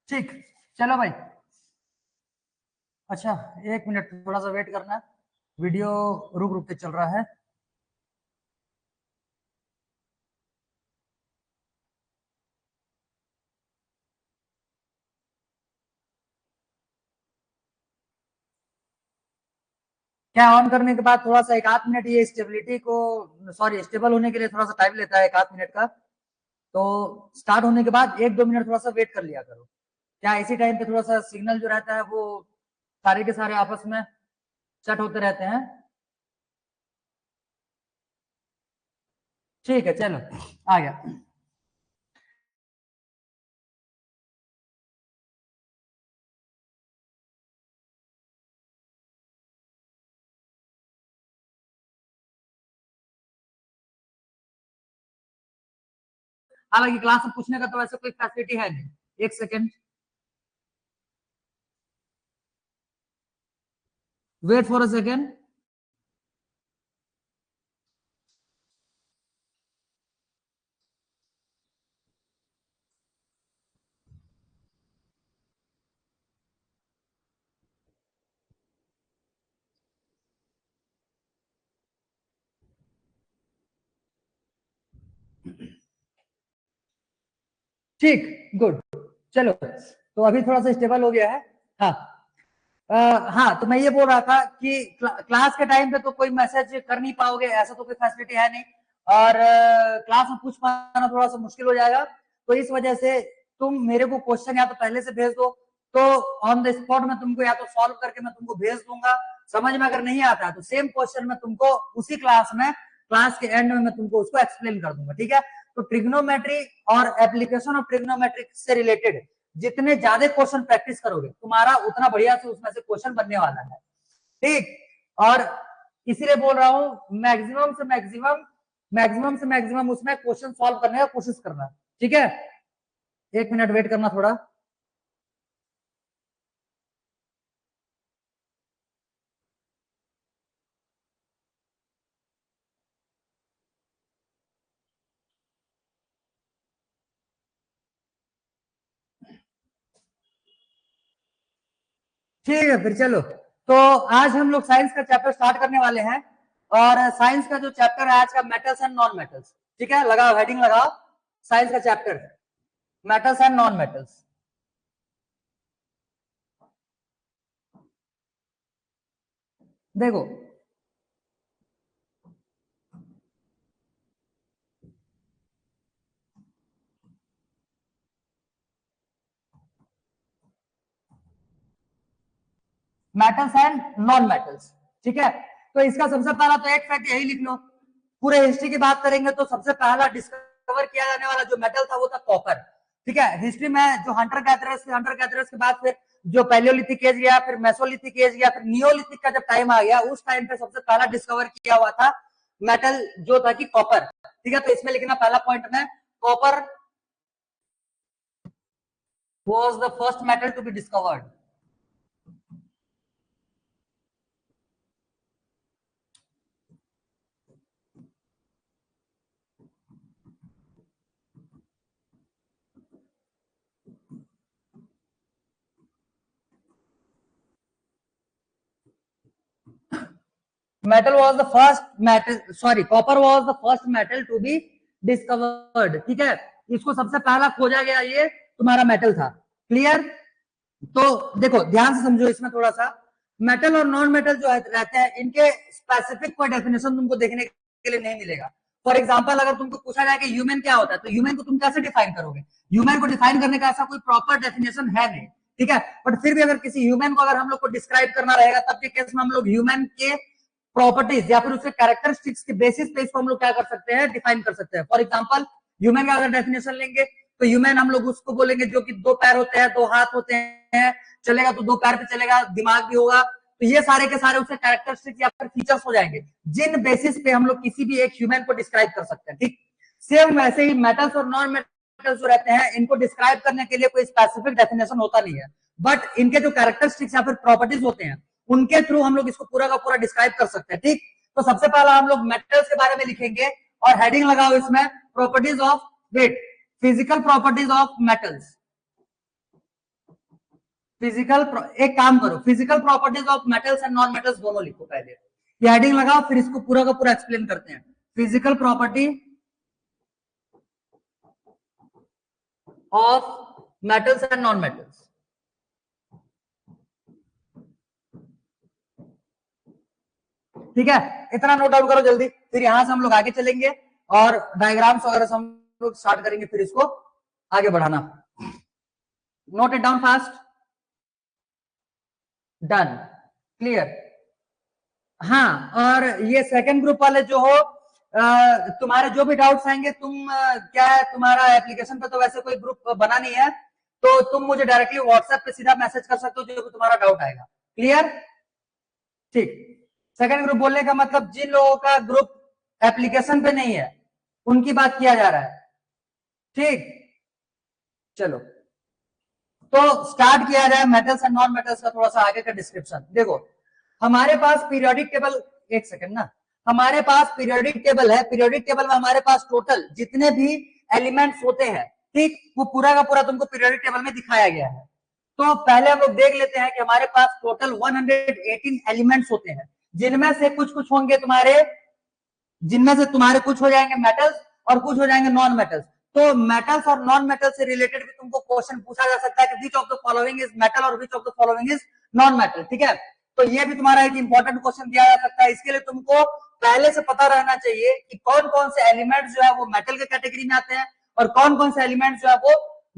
ठीक, चलो भाई। अच्छा, एक मिनट थोड़ा सा वेट करना। वीडियो रुक रुक के चल रहा है। क्या ऑन करने के बाद थोड़ा सा एक आध मिनट ये स्टेबिलिटी को, सॉरी, स्टेबल होने के लिए थोड़ा सा टाइम लेता है, एक आध मिनट का। तो स्टार्ट होने के बाद एक दो मिनट थोड़ा सा वेट कर लिया करो। क्या इसी टाइम पे थोड़ा सा सिग्नल जो रहता है वो सारे के सारे आपस में चट होते रहते हैं। ठीक है, चलो आ गया। हालांकि क्लास में पूछने का तो वैसे कोई फैसिलिटी है नहीं। एक second, wait for a second. ठीक, गुड। चलो, तो अभी थोड़ा सा स्टेबल हो गया है। हाँ। हाँ, तो मैं ये बोल रहा था कि क्लास के टाइम पे तो कोई मैसेज कर नहीं पाओगे, ऐसा तो कोई फैसिलिटी है नहीं। और क्लास में पूछ पाना थोड़ा सा मुश्किल हो जाएगा। तो इस वजह से तुम मेरे को क्वेश्चन या तो पहले से भेज दो, तो ऑन द स्पॉट में तुमको या तो सॉल्व करके मैं तुमको भेज दूंगा। समझ में अगर नहीं आता है तो सेम क्वेश्चन मैं तुमको उसी क्लास में, क्लास के एंड में मैं तुमको उसको एक्सप्लेन कर दूंगा, ठीक है। तो ट्रिग्नोमेट्री और एप्लीकेशन ऑफ ट्रिग्नोमेट्री से रिलेटेड जितने ज्यादा क्वेश्चन प्रैक्टिस करोगे तुम्हारा उतना बढ़िया से उसमें से क्वेश्चन बनने वाला है, ठीक। और इसीलिए बोल रहा हूं मैक्सिमम उसमें क्वेश्चन सॉल्व करने का कोशिश करना, ठीक है। एक मिनट वेट करना थोड़ा। ठीक है, फिर चलो। तो आज हम लोग साइंस का चैप्टर स्टार्ट करने वाले हैं। और साइंस का जो चैप्टर है आज का, मेटल्स एंड नॉन मेटल्स। ठीक है, लगाओ हेडिंग लगाओ, साइंस का chapter metals and non metals. देखो, मेटल्स एंड नॉन मेटल्स, ठीक है। तो इसका सबसे पहला तो एक फैक्ट यही लिख लो। पूरे हिस्ट्री की बात करेंगे तो सबसे पहला डिस्कवर किया जाने वाला जो मेटल था वो था कॉपर, ठीक है। हिस्ट्री में जो हंटर गैदरर्स के बाद फिर जो पैलियोलिथिक एज गया, फिर मेसोलिथिक एज गया, फिर नियोलिथिक का जब टाइम आ गया, उस टाइम पे सबसे पहला डिस्कवर किया हुआ था मेटल जो था कि कॉपर, ठीक है। तो इसमें लिखना पहला पॉइंट में, copper was the first metal to be discovered। metal was the first metal, sorry, copper was the first metal to be discovered, ठीक है। इसको सबसे पहला खोजा गया, ये तुम्हारा मेटल था, क्लियर। तो देखो ध्यान से समझो इसमें थोड़ा सा, मेटल और नॉन मेटल जो रहते हैं इनके स्पेसिफिक कोई डेफिनेशन तुमको देखने के लिए नहीं मिलेगा। फॉर एग्जाम्पल अगर तुमको पूछा जाए कि ह्यूमन क्या होता है, तो ह्यूमन को तुम कैसे डिफाइन करोगे? ह्यूमन को डिफाइन करने का ऐसा कोई प्रॉपर डेफिनेशन है नहीं, ठीक है। बट फिर भी अगर किसी ह्यूमन को अगर हम लोग को डिस्क्राइब करना रहेगा, तब के केस में हम लोग ह्यूमन के प्रॉपर्टीज या फिर उसके कैरेक्टरिस्टिक्स के बेसिस पे इसको हम लोग क्या कर सकते हैं, डिफाइन कर सकते हैं। फॉर एग्जाम्पल ह्यूमन का अगर डेफिनेशन लेंगे तो ह्यूमन हम लोग उसको बोलेंगे जो कि दो पैर होते हैं, दो हाथ होते हैं, चलेगा तो दो पैर पे चलेगा, दिमाग भी होगा। तो ये सारे के सारे उसके कैरेक्टरिस्टिक्स या फिर फीचर्स हो जाएंगे जिन बेसिस पे हम लोग किसी भी एक ह्यूमन को डिस्क्राइब कर सकते हैं, ठीक। सेम वैसे ही मेटल्स और नॉन मेटल्स जो रहते हैं इनको डिस्क्राइब करने के लिए कोई स्पेसिफिक डेफिनेशन होता नहीं है, बट इनके जो कैरेक्टरिस्टिक्स या फिर प्रॉपर्टीज होते हैं उनके थ्रू हम लोग इसको पूरा का पूरा डिस्क्राइब कर सकते हैं, ठीक। तो सबसे पहला हम लोग मेटल्स के बारे में लिखेंगे और हेडिंग लगाओ इसमें, properties of weight, physical properties of metals. Physical, एक काम करो, physical properties of metals and non metals दोनों लिखो पहले, ये हेडिंग लगाओ, फिर इसको पूरा का पूरा एक्सप्लेन करते हैं। Physical property of metals and non metals. ठीक है, इतना नोट डाउन करो जल्दी, फिर यहां से हम लोग आगे चलेंगे और डायग्राम्स वगैरह से हम लोग स्टार्ट करेंगे, फिर इसको आगे बढ़ाना। Note it down fast. Done, clear. हाँ, और ये सेकंड ग्रुप वाले जो हो, तुम्हारे जो भी डाउट्स आएंगे, तुम क्या है, तुम्हारा एप्लीकेशन पे तो वैसे कोई ग्रुप बना नहीं है, तो तुम मुझे डायरेक्टली व्हाट्सएप पे सीधा मैसेज कर सकते हो जो भी तुम्हारा डाउट आएगा। क्लियर, ठीक। सेकंड ग्रुप बोलने का मतलब जिन लोगों का ग्रुप एप्लीकेशन पे नहीं है उनकी बात किया जा रहा है। ठीक, चलो तो स्टार्ट किया जाए मेटल्स एंड नॉन मेटल्स का थोड़ा सा आगे का डिस्क्रिप्शन। देखो हमारे पास पीरियोडिक टेबल, एक सेकंड ना, हमारे पास पीरियोडिक टेबल है। पीरियोडिक टेबल में हमारे पास टोटल जितने भी एलिमेंट्स होते हैं, ठीक, वो पूरा का पूरा तुमको पीरियोडिक टेबल में दिखाया गया है। तो पहले हम लोग देख लेते हैं कि हमारे पास टोटल 118 एलिमेंट्स होते हैं, जिनमें से कुछ कुछ होंगे तुम्हारे, जिनमें से तुम्हारे कुछ हो जाएंगे मेटल्स और कुछ हो जाएंगे नॉन मेटल्स। तो मेटल्स और नॉन मेटल से रिलेटेड भी तुमको क्वेश्चन पूछा जा सकता है कि which of the following is metal और which of the following is non metal. ठीक है, तो ये भी तुम्हारा एक इंपॉर्टेंट क्वेश्चन दिया जा सकता है। इसके लिए तुमको पहले से पता रहना चाहिए कि कौन कौन से एलिमेंट्स जो है वो मेटल के कैटेगरी में आते हैं और कौन कौन से एलिमेंट्स जो है वो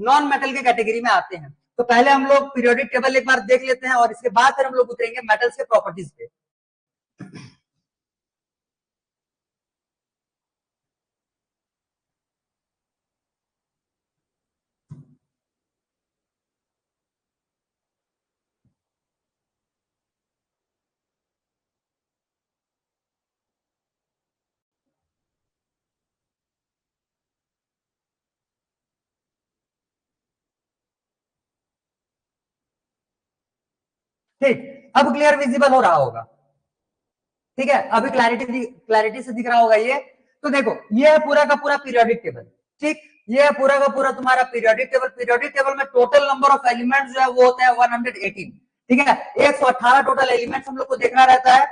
नॉन मेटल के कैटेगरी में आते हैं। तो पहले हम लोग पीरियोडिक टेबल एक बार देख लेते हैं और इसके बाद फिर हम लोग उतरेंगे मेटल्स के प्रॉपर्टीज पे। ठीक, अब क्लियर विजिबल हो रहा होगा। ठीक है, अभी क्लैरिटी से दिख रहा होगा ये। तो देखो ये है पूरा का पूरा पीरियोडिक टेबल। ठीक, ये है पूरा का पूरा तुम्हारा पीरियोडिक टेबल। पीरियोडिक टेबल में टोटल नंबर ऑफ एलिमेंट्स जो है वो होता है 118। ठीक है, 118 टोटल एलिमेंट्स हम लोग को देखना रहता है।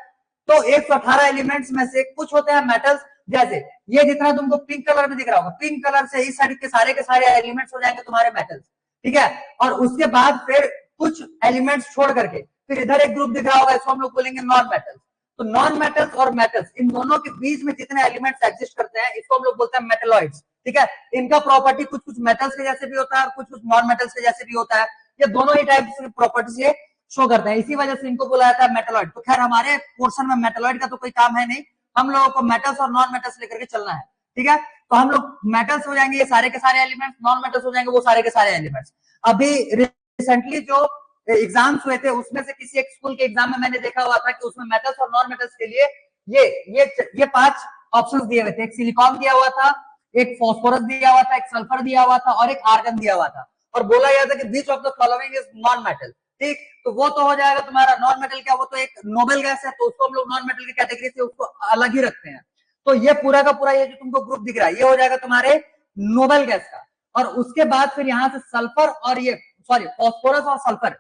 तो 118 एलिमेंट्स में से कुछ होते हैं मेटल्स, जैसे ये जितना तुमको पिंक कलर में दिख रहा होगा, पिंक कलर से इस साइड के सारे एलिमेंट्स हो जाएंगे तुम्हारे मेटल्स। ठीक है, और उसके बाद फिर कुछ एलिमेंट्स छोड़ करके फिर इधर एक ग्रुप दिख रहा होगा, इसको हम लोग बोलेंगे नॉन मेटल्स। तो नॉन मेटल्स और मेटल्स, इन दोनों के बीच में जितने एलिमेंट्स एग्जिस्ट करते हैं इसको हम लोग बोलते हैं मेटलॉइड्स। ठीक है, इनका प्रॉपर्टी कुछ कुछ मेटल्स के जैसे भी होता है और कुछ कुछ नॉन मेटल्स के जैसे भी होता है। ये दोनों ही टाइप की प्रॉपर्टीज ये शो करते हैं, इसी वजह से इनको बोला जाता है मेटलॉइड। तो खैर हमारे पोर्शन में मेटलॉइड का तो कोई काम है नहीं, हम लोगों को मेटल्स और नॉन मेटल्स लेकर के चलना है। ठीक है, तो हम लोग मेटल्स हो जाएंगे ये सारे के सारे एलिमेंट्स, नॉन मेटल्स हो जाएंगे वो सारे के सारे एलिमेंट्स। अभी रिसेंटली जो एग्जाम्स हुए थे उसमें से किसी एक स्कूल के एग्जाम में मैंने देखा हुआ था कि उसमें मेटल्स और नॉन मेटल्स के लिए ये 5 ऑप्शंस दिए हुए थे। एक सिलिकॉन दिया हुआ था, एक फास्फोरस दिया हुआ था, एक सल्फर दिया हुआ था और एक आर्गन दिया हुआ था, और बोला गया था कि which of the following is non metal. ठीक, तो वो तो हो जाएगा तुम्हारा नॉन मेटल। क्या वो तो एक नोबेल गैस है, तो उसको हम लोग नॉन मेटल की कैटेगरी से उसको अलग ही रखते हैं। तो ये पूरा का पूरा ये जो तुमको ग्रुप दिख रहा है ये हो जाएगा तुम्हारे नोबेल गैस का। और उसके बाद फिर यहाँ से सल्फर और ये सॉरी फास्फोरस और सल्फर,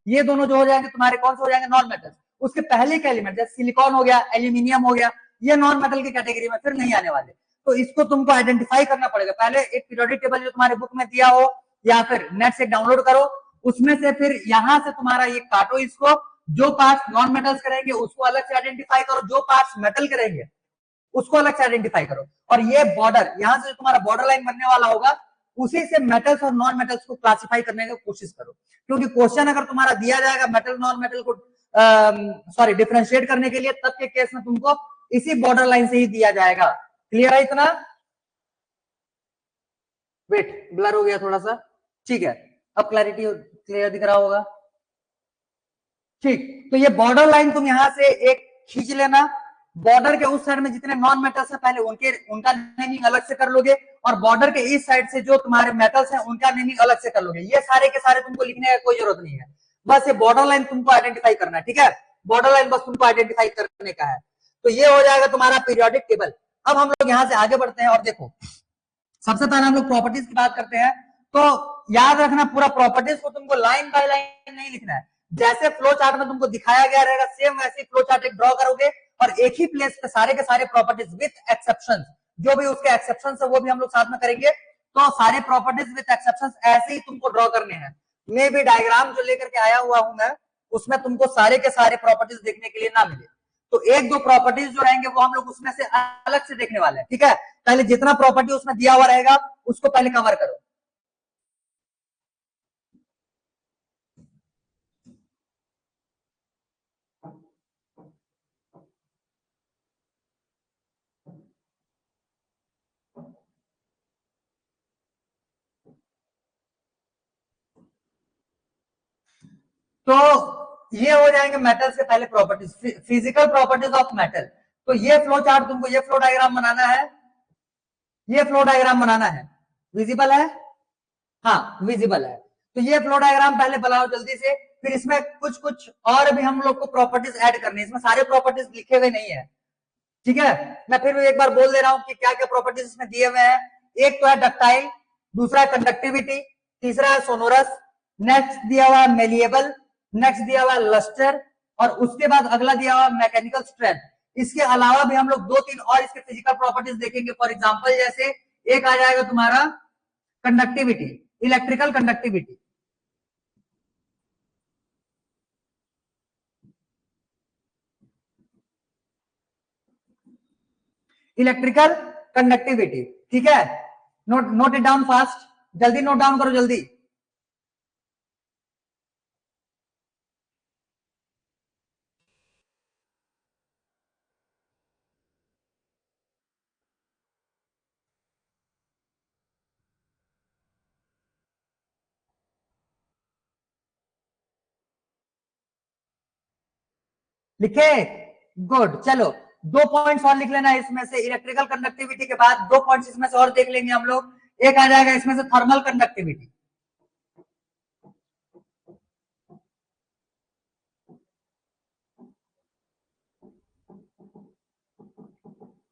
ये दोनों जो हो जाएंगे तुम्हारे कौन से हो जाएंगे नॉन मेटल। उसके पहले के एलिमेंट जैसे सिलिकॉन हो गया, एल्यूमिनियम हो गया, ये नॉन मेटल की कैटेगरी में फिर नहीं आने वाले। तो इसको तुमको आइडेंटिफाई करना पड़ेगा। पहले एक पीरियोडिक टेबल जो तुम्हारे बुक में दिया हो या फिर नेट से डाउनलोड करो, उसमें से फिर यहां से तुम्हारा ये काटो इसको, जो पार्ट्स नॉन मेटल्स करेंगे उसको अलग से आइडेंटिफाई करो, जो पार्ट्स मेटल करेंगे उसको अलग से आइडेंटिफाई करो। और ये बॉर्डर यहां से जो तुम्हारा बॉर्डर लाइन बनने वाला होगा उसी से मेटल्स और नॉन मेटल्स को क्लासिफाई करने की कोशिश करो, क्योंकि क्वेश्चन अगर तुम्हारा दिया जाएगा मेटल नॉन मेटल को सॉरी डिफरेंशिएट करने के लिए, तब के केस में तुमको इसी बॉर्डर लाइन से ही दिया जाएगा। क्लियर है इतना? वेट, ब्लर हो गया थोड़ा सा। ठीक है, अब क्लैरिटी क्लियर दिख रहा होगा। ठीक, तो ये बॉर्डर लाइन तुम यहां से एक खींच लेना। बॉर्डर के उस साइड में जितने नॉन मेटल्स है पहले उनका नेमिंग अलग से कर लोगे, और बॉर्डर के इस साइड से जो तुम्हारे मेटल्स हैं उनका नेमिंग अलग से कर लोगे। ये सारे के सारे तुमको लिखने का कोई जरूरत नहीं है, बस ये बॉर्डर लाइन तुमको आइडेंटिफाई करना है। ठीक है, बॉर्डर लाइन बस तुमको आइडेंटिफाई करने का है। तो ये हो जाएगा तुम्हारा पीरियोडिक टेबल। अब हम लोग यहां से आगे बढ़ते हैं और देखो सबसे पहले हम लोग प्रॉपर्टीज की बात करते हैं। तो याद रखना पूरा प्रॉपर्टीज को तुमको लाइन बाय लाइन नहीं लिखना है, जैसे फ्लो चार्ट में तुमको दिखाया गया रहेगा सेम वैसे फ्लो चार्ट एक ड्रॉ करोगे और एक ही प्लेस पे सारे के सारे प्रॉपर्टीज विथ एक्सेप्शन, जो भी उसके एक्सेप्शन है वो भी हम लोग साथ में करेंगे। तो सारे प्रॉपर्टीज विथ एक्सेप्शन ऐसे ही तुमको ड्रॉ करने हैं। मे भी डायग्राम जो लेकर के आया हुआ हूं मैं उसमें तुमको सारे के सारे प्रॉपर्टीज देखने के लिए ना मिले, तो एक दो प्रॉपर्टीज जो रहेंगे वो हम लोग उसमें से अलग से देखने वाले हैं। ठीक है, पहले जितना प्रॉपर्टी उसमें दिया हुआ रहेगा उसको पहले कवर करो। तो ये हो जाएंगे मेटल से पहले properties, physical properties of metal. तो ये फ्लो चार्ट तुमको ये फ्लो डायग्राम बनाना है, ये फ्लो डायग्राम बनाना है, विजिबल है? हाँ विजिबल है। तो ये फ्लो डायग्राम पहले बनाओ जल्दी से, फिर इसमें कुछ कुछ और भी हम लोग को प्रॉपर्टीज ऐड करनी है, इसमें सारे प्रॉपर्टीज लिखे हुए नहीं है। ठीक है, मैं फिर एक बार बोल दे रहा हूं कि क्या क्या प्रॉपर्टीज इसमें दिए हुए हैं। एक तो है डक्टाइल, दूसरा है कंडक्टिविटी, तीसरा है सोनोरस, नेक्स्ट दिया हुआ है मेलिएबल, नेक्स्ट दिया हुआ है लस्टर, और उसके बाद अगला दिया हुआ है मैकेनिकल स्ट्रेंथ। इसके अलावा भी हम लोग दो तीन और इसके फिजिकल प्रॉपर्टीज देखेंगे। फॉर एग्जांपल जैसे एक आ जाएगा तुम्हारा conductivity, electrical conductivity. Electrical conductivity, ठीक है, नोट इट डाउन फास्ट, जल्दी नोट डाउन करो जल्दी। लिखे? गुड, चलो दो पॉइंट्स और लिख लेना इसमें से। इलेक्ट्रिकल कंडक्टिविटी के बाद दो पॉइंट्स इसमें से और देख लेंगे हम लोग। एक आ जाएगा इसमें से थर्मल कंडक्टिविटी।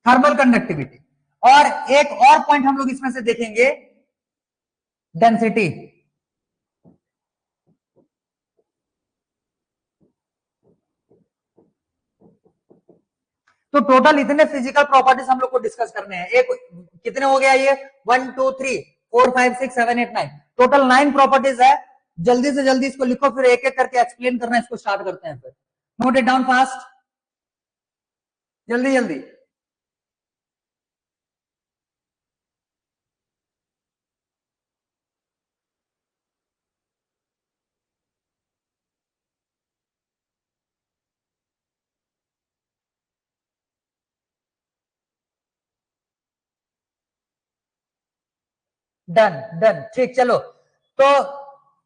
थर्मल कंडक्टिविटी, और एक और पॉइंट हम लोग इसमें से देखेंगे, डेंसिटी। तो टोटल इतने फिजिकल प्रॉपर्टीज हम लोग को डिस्कस करने हैं। एक कितने हो गया ये, 1 2 3 4 5 6 7 8 9, टोटल 9 प्रॉपर्टीज है। जल्दी से जल्दी इसको लिखो, फिर एक एक करके एक्सप्लेन करना इसको स्टार्ट करते हैं। फिर नोट इट डाउन फास्ट, जल्दी जल्दी। डन डन, ठीक, चलो तो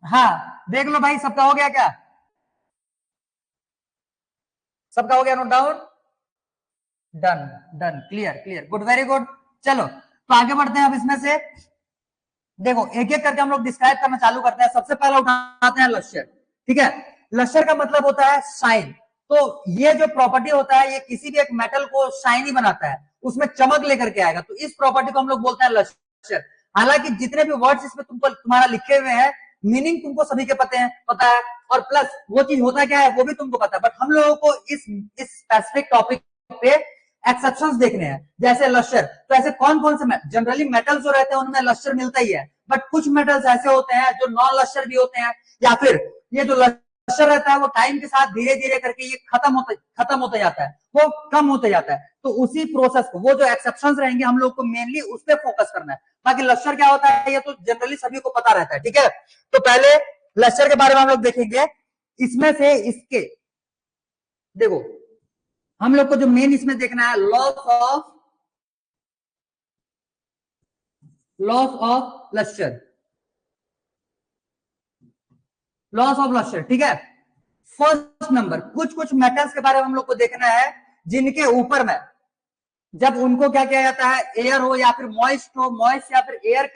हाँ देख लो भाई, सबका हो गया क्या? सबका हो गया note down? Done done, clear clear, good, very good. चलो तो आगे बढ़ते हैं अब इसमें से। देखो एक एक करके हम लोग डिस्क्राइब करना चालू करते हैं। सबसे पहले उठाते हैं लश्यर। ठीक है, लश्यर का मतलब होता है शाइन। तो ये जो प्रॉपर्टी होता है ये किसी भी एक मेटल को शाइनी बनाता है, उसमें चमक लेकर के आएगा, तो इस प्रॉपर्टी को हम लोग बोलते हैं लश्यर। हालांकि जितने भी वर्ड्स इसमें तुमको तुम्हारा लिखे हुए हैं, मीनिंग तुमको सभी के पता है, और प्लस वो चीज होता क्या है वो भी तुमको पता है, बट हम लोगों को इस स्पेसिफिक टॉपिक पे एक्सेप्शंस देखने हैं। जैसे लश्यर, तो ऐसे कौन कौन से जनरली मेटल्स जो रहते हैं उनमें लश्यर मिलता ही है, बट कुछ मेटल्स ऐसे होते हैं जो नॉन लश्यर भी होते हैं, या फिर ये जो लश्यर रहता है वो टाइम के साथ धीरे धीरे करके ये खत्म होता जाता है, वो कम होता जाता है। तो उसी प्रोसेस को, वो जो एक्सेप्शंस रहेंगे हम लोग को मेनली उस पर फोकस करना है। बाकी लश्यर क्या होता है ये तो जनरली सभी को पता रहता है। ठीक है, तो पहले लश्यर के बारे में हम लोग देखेंगे। इसमें से इसके देखो, हम लोग को जो मेन इसमें देखना है, लॉस ऑफ लश्यर, लॉस ऑफ लश्यर। ठीक है, फर्स्ट नंबर, कुछ कुछ मेटल्स के बारे में हम लोग को देखना है जिनके ऊपर में जब उनको क्या किया जाता है, एयर हो या फिर मॉइस्ट हो, मॉइस्ट या फिर एयर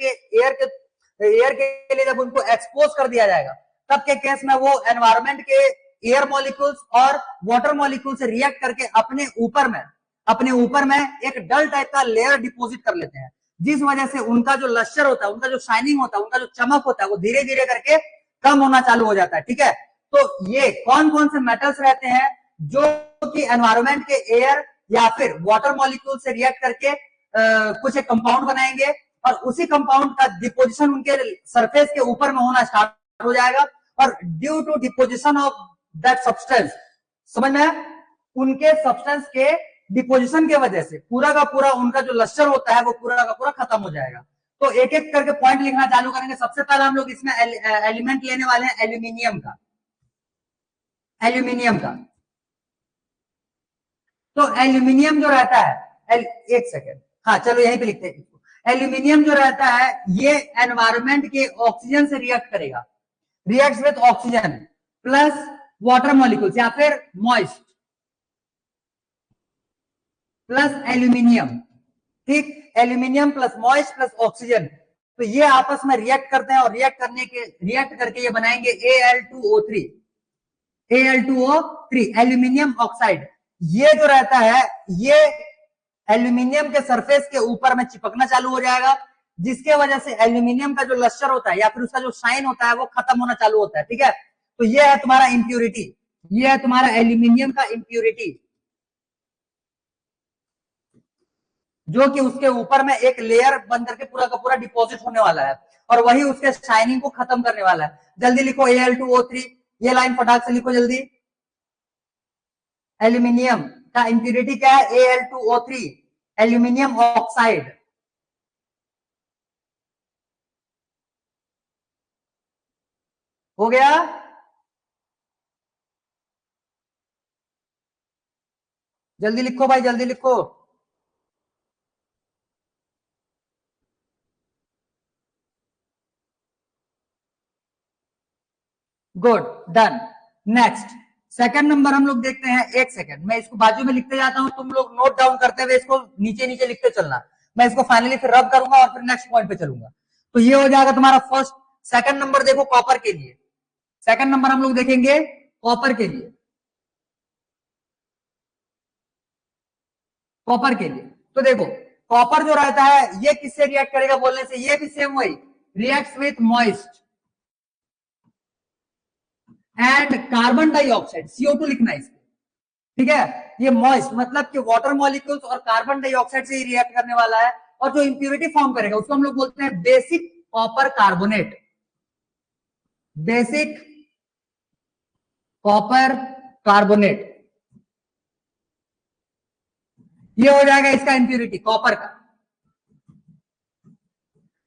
के लिए जब उनको एक्सपोज कर दिया जाएगा, तब के केस में वो एनवायरमेंट के एयर मॉलिक्यूल्स और वाटर मॉलिक्यूल से रिएक्ट करके अपने ऊपर में एक डल टाइप का लेयर डिपोजिट कर लेते हैं, जिस वजह से उनका जो लश्यर होता है, उनका जो शाइनिंग होता है, उनका जो चमक होता है, वो धीरे धीरे करके कम होना चालू हो जाता है। ठीक है, तो ये कौन कौन से मेटल्स रहते हैं जो कि एनवायरमेंट के एयर या फिर वाटर मॉलिक्यूल से रिएक्ट करके कुछ एक कंपाउंड बनाएंगे और उसी कंपाउंड का डिपोजिशन उनके सरफेस के ऊपर में होना स्टार्ट हो जाएगा और due to deposition of that substance, समझ में, उनके सब्सटेंस के डिपोजिशन के वजह से पूरा का पूरा उनका जो लश्यर होता है वो पूरा का पूरा खत्म हो जाएगा। तो एक एक करके पॉइंट लिखना चालू करेंगे। सबसे पहले हम लोग इसमें एलिमेंट लेने वाले हैं एल्यूमिनियम का। एल्यूमिनियम का तो एल्यूमिनियम जो रहता है, एक सेकेंड, हाँ चलो यहीं पे लिखते हैं। एल्यूमिनियम जो रहता है ये एनवायरमेंट के ऑक्सीजन से रिएक्ट करेगा, reacts with oxygen plus water molecules या फिर मॉइस्ट प्लस एल्यूमिनियम। ठीक, aluminium plus moist plus oxygen, तो ये आपस में रिएक्ट करते हैं और रिएक्ट करके ये बनाएंगे Al2O3, Al2O3 एल्यूमिनियम ऑक्साइड। ये जो रहता है ये एल्यूमिनियम के सरफेस के ऊपर में चिपकना चालू हो जाएगा, जिसके वजह से एल्यूमिनियम का जो लश्यर होता है या फिर उसका जो शाइन होता है वो खत्म होना चालू होता है। ठीक है, तो ये है तुम्हारा इंप्यूरिटी, ये है तुम्हारा एल्यूमिनियम का इंप्यूरिटी, जो कि उसके ऊपर में एक लेयर बन करके पूरा का पूरा डिपॉजिट होने वाला है और वही उसके शाइनिंग को खत्म करने वाला है। जल्दी लिखो Al2O3, ये लाइन फटाक से लिखो जल्दी। एल्यूमिनियम का इंप्यूरिटी क्या है? Al2O3, aluminium oxide. हो गया? जल्दी लिखो भाई, जल्दी लिखो। Good, done. Next second number हम लोग देखते हैं। एक सेकंड, मैं इसको बाजू में लिखते जाता हूं, तुम लोग नोट डाउन करते हुए इसको नीचे नीचे लिखते चलना। मैं इसको फाइनली फिर रब करूंगा और फिर नेक्स्ट पॉइंट पे चलूंगा। तो ये हो जाएगा तुम्हारा फर्स्ट। सेकंड नंबर देखो कॉपर के लिए। सेकंड नंबर हम लोग देखेंगे कॉपर के लिए। कॉपर के लिए तो देखो, कॉपर जो रहता है ये किससे रिएक्ट करेगा बोलने से, ये भी सेम वही reacts with moist and carbon dioxide, CO2 लिखना है इसको। ठीक है, ये मॉइस्ट मतलब कि वाटर मॉलिक्यूल्स और कार्बन डाइऑक्साइड से ही रिएक्ट करने वाला है और जो इंप्यूरिटी फॉर्म करेगा उसको हम लोग बोलते हैं basic copper carbonate. Basic copper carbonate, ये हो जाएगा इसका इंप्यूरिटी कॉपर का,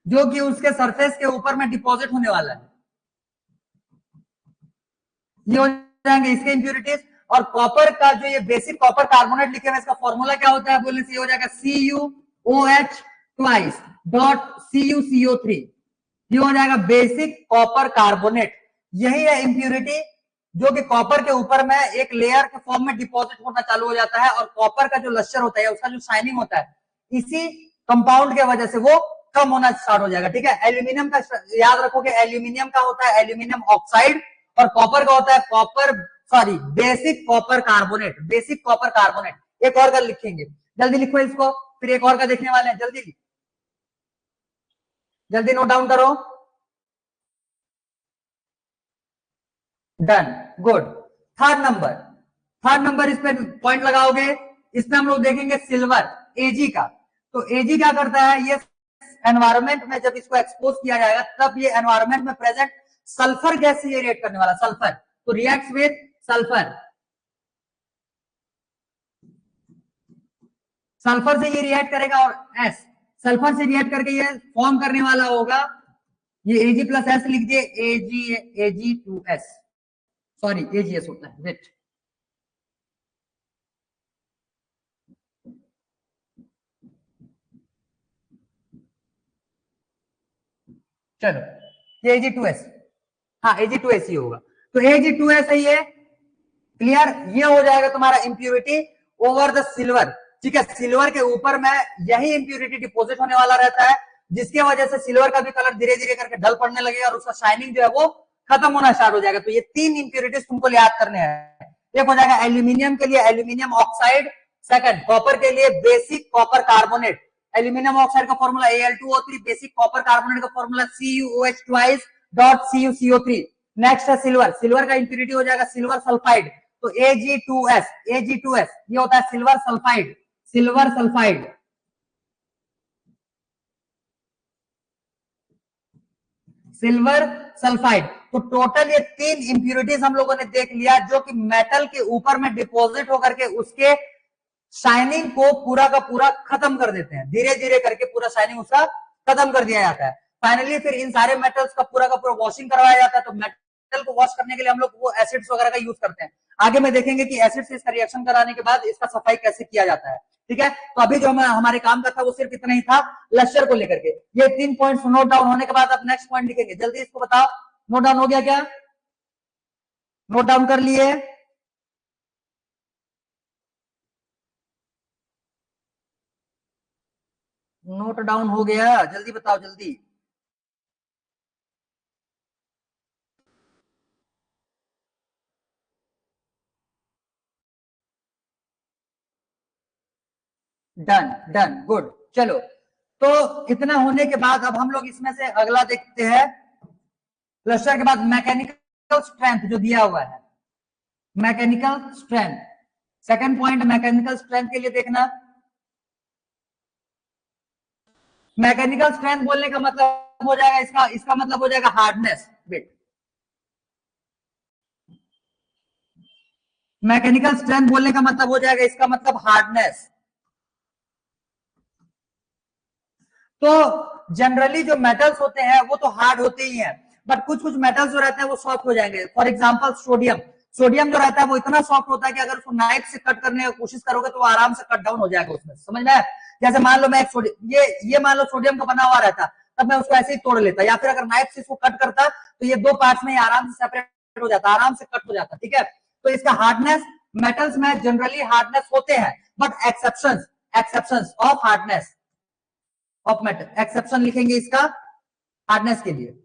जो कि उसके सरफेस के ऊपर में डिपॉजिट होने वाला है। ये हो जाएंगे इसके इंप्यूरिटीज। और कॉपर का जो ये बेसिक कॉपर कार्बोनेट लिखे हुए, इसका फॉर्मूला क्या होता है बोलने से, ये हो जाएगा CuOH ट्वाइस डॉट CuCO3। ये हो जाएगा बेसिक कॉपर कार्बोनेट। यही है इंप्यूरिटी जो कि कॉपर के ऊपर में एक लेयर के फॉर्म में डिपॉजिट होना चालू हो जाता है और कॉपर का जो लश्यर होता है, उसका जो शाइनिंग होता है, इसी कंपाउंड के वजह से वो कम होना स्टार्ट हो जाएगा। ठीक है, एल्यूमिनियम का याद रखोगे, एल्यूमिनियम का होता है एल्यूमिनियम ऑक्साइड और कॉपर का होता है copper basic copper carbonate. Basic copper carbonate. एक और का लिखेंगे, जल्दी लिखो इसको, फिर एक और का देखने वाले हैं। जल्दी जल्दी नोट डाउन करो। Done, good. थर्ड नंबर इस पे पॉइंट लगाओगे। इसमें हम लोग देखेंगे सिल्वर, Ag का। तो Ag क्या करता है, ये एनवायरमेंट में जब इसको एक्सपोज किया जाएगा तब ये एनवायरमेंट में प्रेजेंट सल्फर गैस से ये रिएक्ट करने वाला, सल्फर, तो रिएक्ट्स विद सल्फर। सल्फर से ये रिएक्ट करेगा और S सल्फर से रिएक्ट करके ये फॉर्म करने वाला होगा, ये Ag प्लस S लिख दिए, Ag2S, सॉरी AgS होता है, वेट। चलो ये Ag2S, हाँ Ag2S ही होगा, तो Ag2S है ये। क्लियर, ये हो जाएगा तुम्हारा इंप्यूरिटी ओवर द सिल्वर। ठीक है, सिल्वर के ऊपर में यही इंप्यूरिटी डिपोजिट होने वाला रहता है, जिसकी वजह से सिल्वर का भी कलर धीरे धीरे करके डल पड़ने लगेगा और उसका शाइनिंग जो है वो खत्म होना स्टार्ट हो जाएगा। तो ये तीन इंप्यूरिटीज तुमको याद करने हैं। एक हो जाएगा एल्यूमिनियम के लिए एल्यूमिनियम ऑक्साइड, सेकंड कॉपर के लिए basic copper carbonate, aluminium oxide का formula Al2O3, basic copper carbonate का formula CuOH twice dot CuCO3। Next है सिल्वर, सिल्वर का इंप्यूरिटी हो जाएगा सिल्वर सल्फाइड, तो Ag2S, Ag2S ये होता है silver sulphide, silver sulphide, silver sulphide. तो टोटल ये 3 इंप्यूरिटीज हम लोगों ने देख लिया जो कि मेटल के ऊपर में डिपॉजिट होकर के उसके शाइनिंग को पूरा का पूरा खत्म कर देते हैं, धीरे धीरे करके पूरा शाइनिंग उसका खत्म कर दिया जाता है। फाइनली फिर इन सारे मेटल्स का पूरा वॉशिंग करवाया जाता है। तो मेटल को वॉश करने के लिए हम लोग वो एसिड्स वगैरह का यूज करते हैं। आगे में देखेंगे कि एसिड से इसका रिएक्शन कराने के बाद इसका सफाई कैसे किया जाता है। ठीक है, तो अभी जो हमारे काम का था वो सिर्फ इतना ही था लस्टर को लेकर के। ये 3 पॉइंट्स नोट डाउन होने के बाद अब नेक्स्ट पॉइंट लिखेंगे। जल्दी इसको बताओ, नोट डाउन हो गया क्या? नोट डाउन कर लिए? नोट डाउन हो गया? जल्दी बताओ जल्दी। Done done, good. चलो, तो इतना होने के बाद अब हम लोग इसमें से अगला देखते हैं। क्लस्टर के बाद मैकेनिकल स्ट्रेंथ जो दिया हुआ है, mechanical strength. Second point mechanical strength के लिए देखना, मैकेनिकल स्ट्रेंथ बोलने का मतलब हो जाएगा इसका इसका मतलब हो जाएगा हार्डनेस। वेट, मैकेनिकल स्ट्रेंथ बोलने का मतलब हो जाएगा इसका मतलब हार्डनेस। तो जनरली जो मेटल्स होते हैं वो तो हार्ड होते ही हैं, बट कुछ कुछ मेटल्स जो रहते हैं वो सॉफ्ट हो जाएंगे। फॉर एग्जांपल सोडियम, सोडियम जो रहता है वो इतना सॉफ्ट होता है कि अगर उसको नाइफ से कट करने की कोशिश करोगे तो वो आराम से कट डाउन हो जाएगा उसमें, समझ में? जैसे मान लो मैं एक ये मान लो सोडियम का बना हुआ रहता, तब मैं उसको ऐसे ही तोड़ लेता, या फिर अगर नाइफ से इसको कट करता तो ये 2 पार्ट्स में आराम से सेपरेट हो जाता, आराम से कट हो जाता। ठीक है, तो इसका हार्डनेस, मेटल्स में जनरली हार्डनेस होते हैं, but exceptions, exceptions of hardness of metal, exception लिखेंगे इसका हार्डनेस के लिए।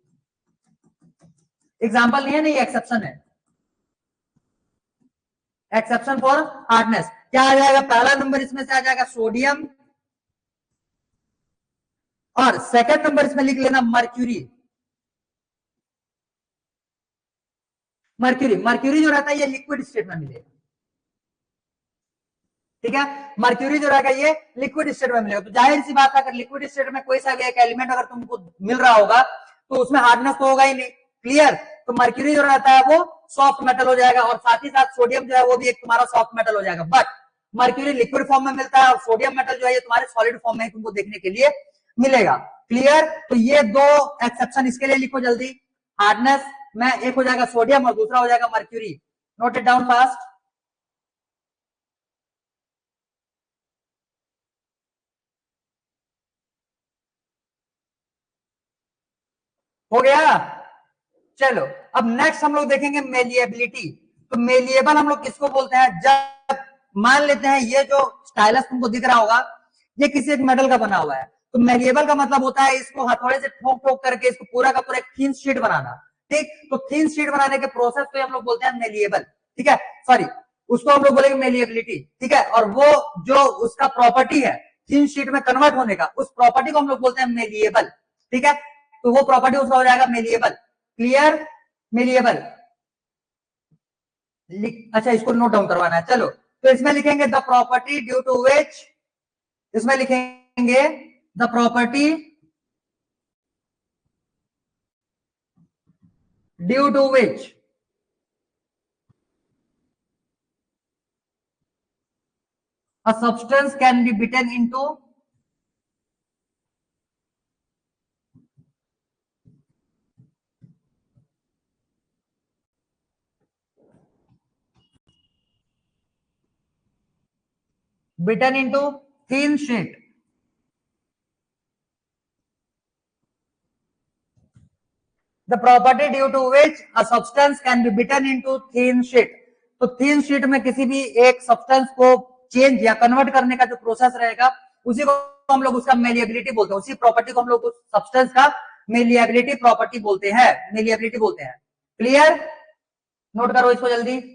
एग्जांपल नहीं है, नहीं एक्सेप्शन है, एक्सेप्शन फॉर हार्डनेस। क्या आ जाएगा? पहला नंबर इसमें से आ जाएगा सोडियम, और सेकंड नंबर इसमें लिख लेना मर्क्यूरी। मर्क्यूरी, मर्क्यूरी जो रहता है ये लिक्विड स्टेट में मिलेगा। ठीक है, मर्क्यूरी जो रहेगा ये लिक्विड स्टेट में मिलेगा। तो जाहिर सी बात है अगर लिक्विड स्टेट में कोई सा भी एक एलिमेंट अगर तुमको मिल रहा होगा तो उसमें हार्डनेस तो होगा ही नहीं। क्लियर? तो मर्क्यूरी जो रहता है वो सॉफ्ट मेटल हो जाएगा, और साथ ही साथ सोडियम जो है वो भी एक तुम्हारा सॉफ्ट मेटल हो जाएगा। बट मर्क्यूरी लिक्विड फॉर्म में मिलता है और सोडियम मेटल जो है ये तुम्हारे सॉलिड फॉर्म में तुमको देखने के लिए मिलेगा। क्लियर? तो ये 2 एक्सेप्शन इसके लिए लिखो जल्दी। हार्डनेस में एक हो जाएगा सोडियम और दूसरा हो जाएगा mercury. Note it down fast. हो गया? चलो, अब नेक्स्ट हम लोग देखेंगे मेलिएबिलिटी। तो मेलिएबल हम लोग किसको बोलते हैं? जब मान लेते हैं ये जो स्टाइलस तुमको दिख रहा होगा ये किसी एक मेटल का बना हुआ है, तो मेलिएबल का मतलब होता है इसको हथौड़े से ठोक ठोक करके इसको पूरा का पूरा एक थिन शीट बनाना। ठीक, तो थिन शीट बनाने के प्रोसेस को हम लोग बोलते हैं मेलिएबल। ठीक है, सॉरी, उसको हम लोग बोलेंगे मेलिएबिलिटी। ठीक है, और वो जो उसका प्रॉपर्टी है थिन शीट में कन्वर्ट होने का, उस प्रॉपर्टी को हम लोग बोलते हैं मेलिएबल। ठीक है, तो वो प्रॉपर्टी उसका हो जाएगा मेलिएबल। क्लियर? मेलिएबल। अच्छा, इसको नोट डाउन करवाना है। चलो, तो इसमें लिखेंगे the property due to which, इसमें लिखेंगे the property due to which a substance can be beaten into thin sheet. The property due to which a substance can be beaten into thin sheet. तो thin sheet में किसी भी एक substance को change या convert करने का जो प्रोसेस रहेगा उसी को हम लोग उसका मेलिएबिलिटी बोलते हैं, उसी प्रॉपर्टी को हम लोग उस सब्सटेंस का मेलिएबिलिटी प्रॉपर्टी बोलते हैं, मेलिएबिलिटी बोलते हैं। क्लियर? नोट करो इसको जल्दी।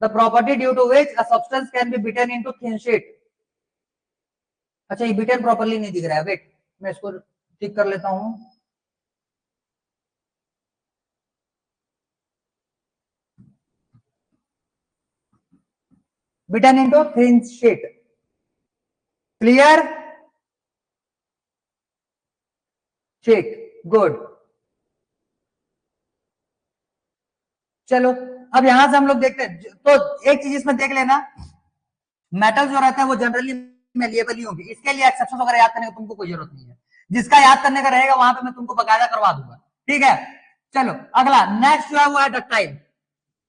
The property due to which a substance can be beaten into thin sheet. अच्छा ये बीटेन प्रॉपरली नहीं दिख रहा है, वेट मैं इसको ठीक कर लेता हूं। Beaten into thin sheet, clear, ठीक, गुड। चलो अब यहां से हम लोग देखते हैं, तो एक चीज इसमें देख लेना, मेटल जो रहता है वो जनरली मेलिएबल ही होंगे, इसके लिए एक्सेप्शन वगैरह याद करने की तुमको कोई जरूरत नहीं है, जिसका याद करने का रहेगा वहां पे मैं तुमको बकायदा करवा दूंगा, ठीक है। चलो अगला नेक्स्ट जो है वो है डक्टाइल।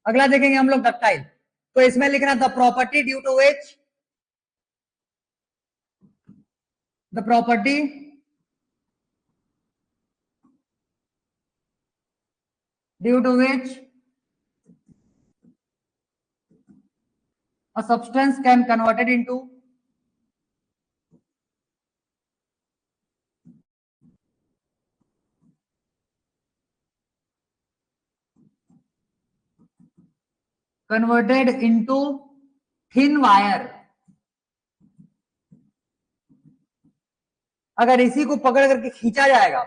अगला देखेंगे हम लोग डक्टाइल, तो इसमें लिखना the property due to which, the property due to which a substance can converted into converted into thin wire। अगर इसी को पकड़ करके खींचा जाएगा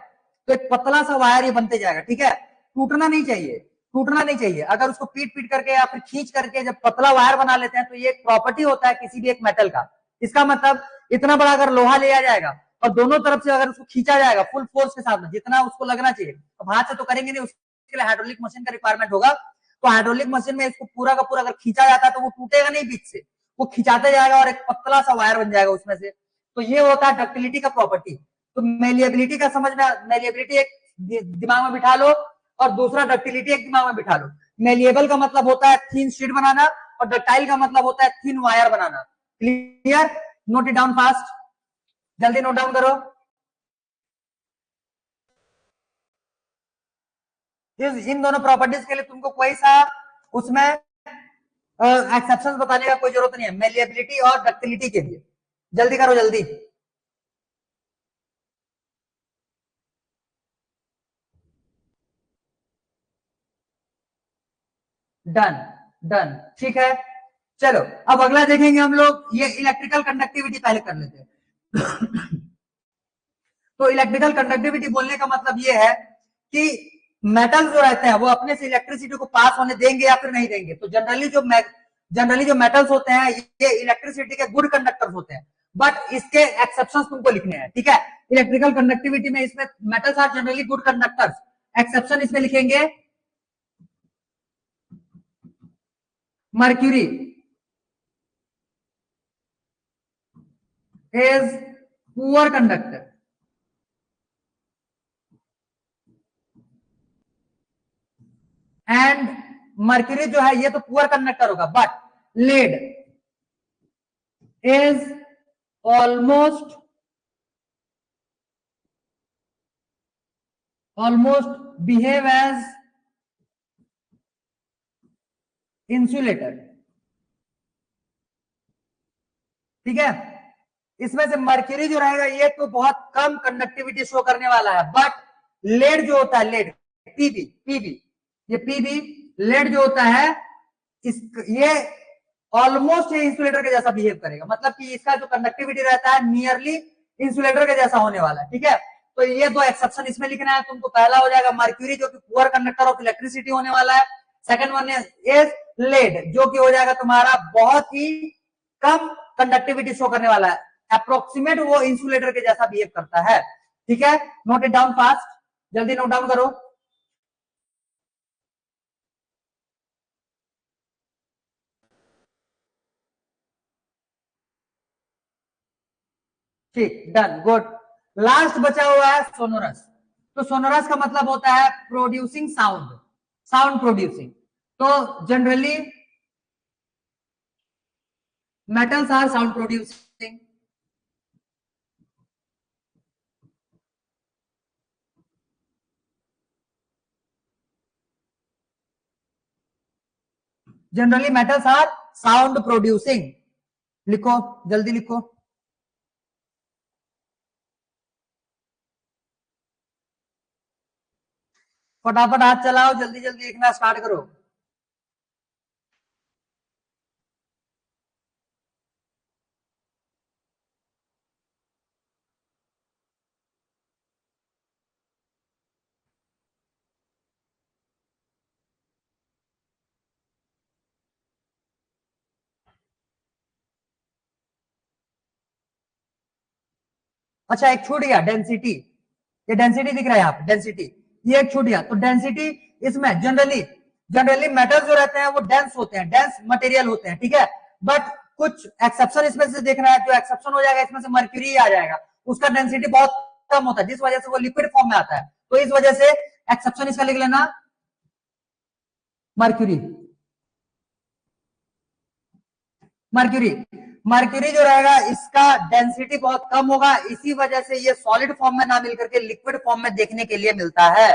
तो एक पतला सा वायर ये बनते जाएगा, ठीक है, टूटना नहीं चाहिए, टूटना नहीं चाहिए। अगर उसको पीट पीट करके या फिर खींच करके जब पतला वायर बना लेते हैं तो ये एक प्रॉपर्टी होता है किसी भी एक मेटल का। इसका मतलब इतना बड़ा अगर लोहा लिया जाएगा और दोनों तरफ से अगर उसको खींचा जाएगा फुल फोर्स के साथ में जितना उसको लगना चाहिए, अब हाथ से तो करेंगे नहीं, उसके लिए हाइड्रोलिक मशीन का रिक्वायरमेंट होगा, तो हाइड्रोलिक मशीन में इसको पूरा का पूरा अगर खींचा जाता है तो वो टूटेगा नहीं बीच से, वो खिंचाते जाएगा और एक पतला सा वायर बन जाएगा उसमें से। तो ये होता है डक्टिलिटी का प्रॉपर्टी। तो मेलिएबिलिटी का समझ में, मेलिएबिलिटी एक दिमाग में बिठा लो और दूसरा डक्टिलिटी एक दिमाग में बिठा लो। मेलिएबल का मतलब होता है थीन शीट बनाना और डक्टाइल का मतलब होता है थीन wire banana. Clear, note it down fast, जल्दी नोट डाउन करो। इन दोनों प्रॉपर्टीज के लिए तुमको कोई सा उसमें एक्सेप्शन बताने का कोई जरूरत नहीं है, मेलिएबिलिटी और डक्टिलिटी के लिए। जल्दी करो जल्दी। डन, डन, ठीक है। चलो अब अगला देखेंगे हम लोग, ये इलेक्ट्रिकल कंडक्टिविटी पहले कर लेते हैं। तो इलेक्ट्रिकल कंडक्टिविटी बोलने का मतलब ये है कि मेटल जो रहते हैं वो अपने से इलेक्ट्रिसिटी को पास होने देंगे या फिर नहीं देंगे। तो जनरली जो मेटल्स होते हैं ये इलेक्ट्रिसिटी के गुड कंडक्टर्स होते हैं, बट इसके एक्सेप्शन तुमको लिखने हैं, ठीक है। इलेक्ट्रिकल कंडक्टिविटी में इसमें metals are generally good conductors, exception इसमें लिखेंगे mercury is poor conductor and mercury जो है ये तो पुअर कंडक्टर होगा, but lead is almost behave as insulator, ठीक है। इसमें से मर्क्यूरी जो रहेगा ये तो बहुत कम कंडक्टिविटी शो करने वाला है, बट लेड जो होता है, लेड पीबी, ये पीबी लेड जो होता है इस ये ऑलमोस्ट ये इंसुलेटर के जैसा बिहेव करेगा, मतलब कि इसका जो कंडक्टिविटी रहता है नियरली इंसुलेटर के जैसा होने वाला है, ठीक है। तो ये दो एक्सेप्शन इसमें लिखना है तुमको। पहला हो जाएगा मर्क्यूरी जो कि पुअर कंडक्टर ऑफ इलेक्ट्रिसिटी होने वाला है। सेकंड वन इज लेड जो कि हो जाएगा तुम्हारा बहुत ही कम कंडक्टिविटी शो करने वाला है, अप्रोक्सीमेट वो इंसुलेटर के जैसा बिहेव करता है, ठीक है। नोट इट डाउन फास्ट, जल्दी नोट डाउन करो। ठीक, डन, गुड। लास्ट बचा हुआ है सोनोरस। तो सोनोरस का मतलब होता है प्रोड्यूसिंग साउंड, साउंड प्रोड्यूसिंग। तो metals are sound producing, generally metals are sound producing. लिखो, जल्दी लिखो। फटाफट हाथ चलाओ, जल्दी जल्दी लिखना स्टार्ट करो। अच्छा एक छूट गया, डेंसिटी। ये डेंसिटी दिख रहा है यहाँ पे, डेंसिटी ये एक छूट गया। तो डेंसिटी इसमें जनरली जनरली मेटल्स जो रहते हैं वो डेंस होते हैं, डेंस मटेरियल होते हैं, ठीक है। बट कुछ एक्सेप्शन इसमें से देखना है, जो एक्सेप्शन हो जाएगा इसमें से मर्क्यूरी आ जाएगा, उसका डेंसिटी बहुत कम होता है, जिस वजह से वो लिक्विड फॉर्म में आता है। तो इस वजह से एक्सेप्शन इसका लिख लेना मर्क्यूरी। मर्क्यूरी मर्क्यूरी जो रहेगा इसका डेंसिटी बहुत कम होगा, इसी वजह से ये सॉलिड फॉर्म में ना मिलकर के लिक्विड फॉर्म में देखने के लिए मिलता है।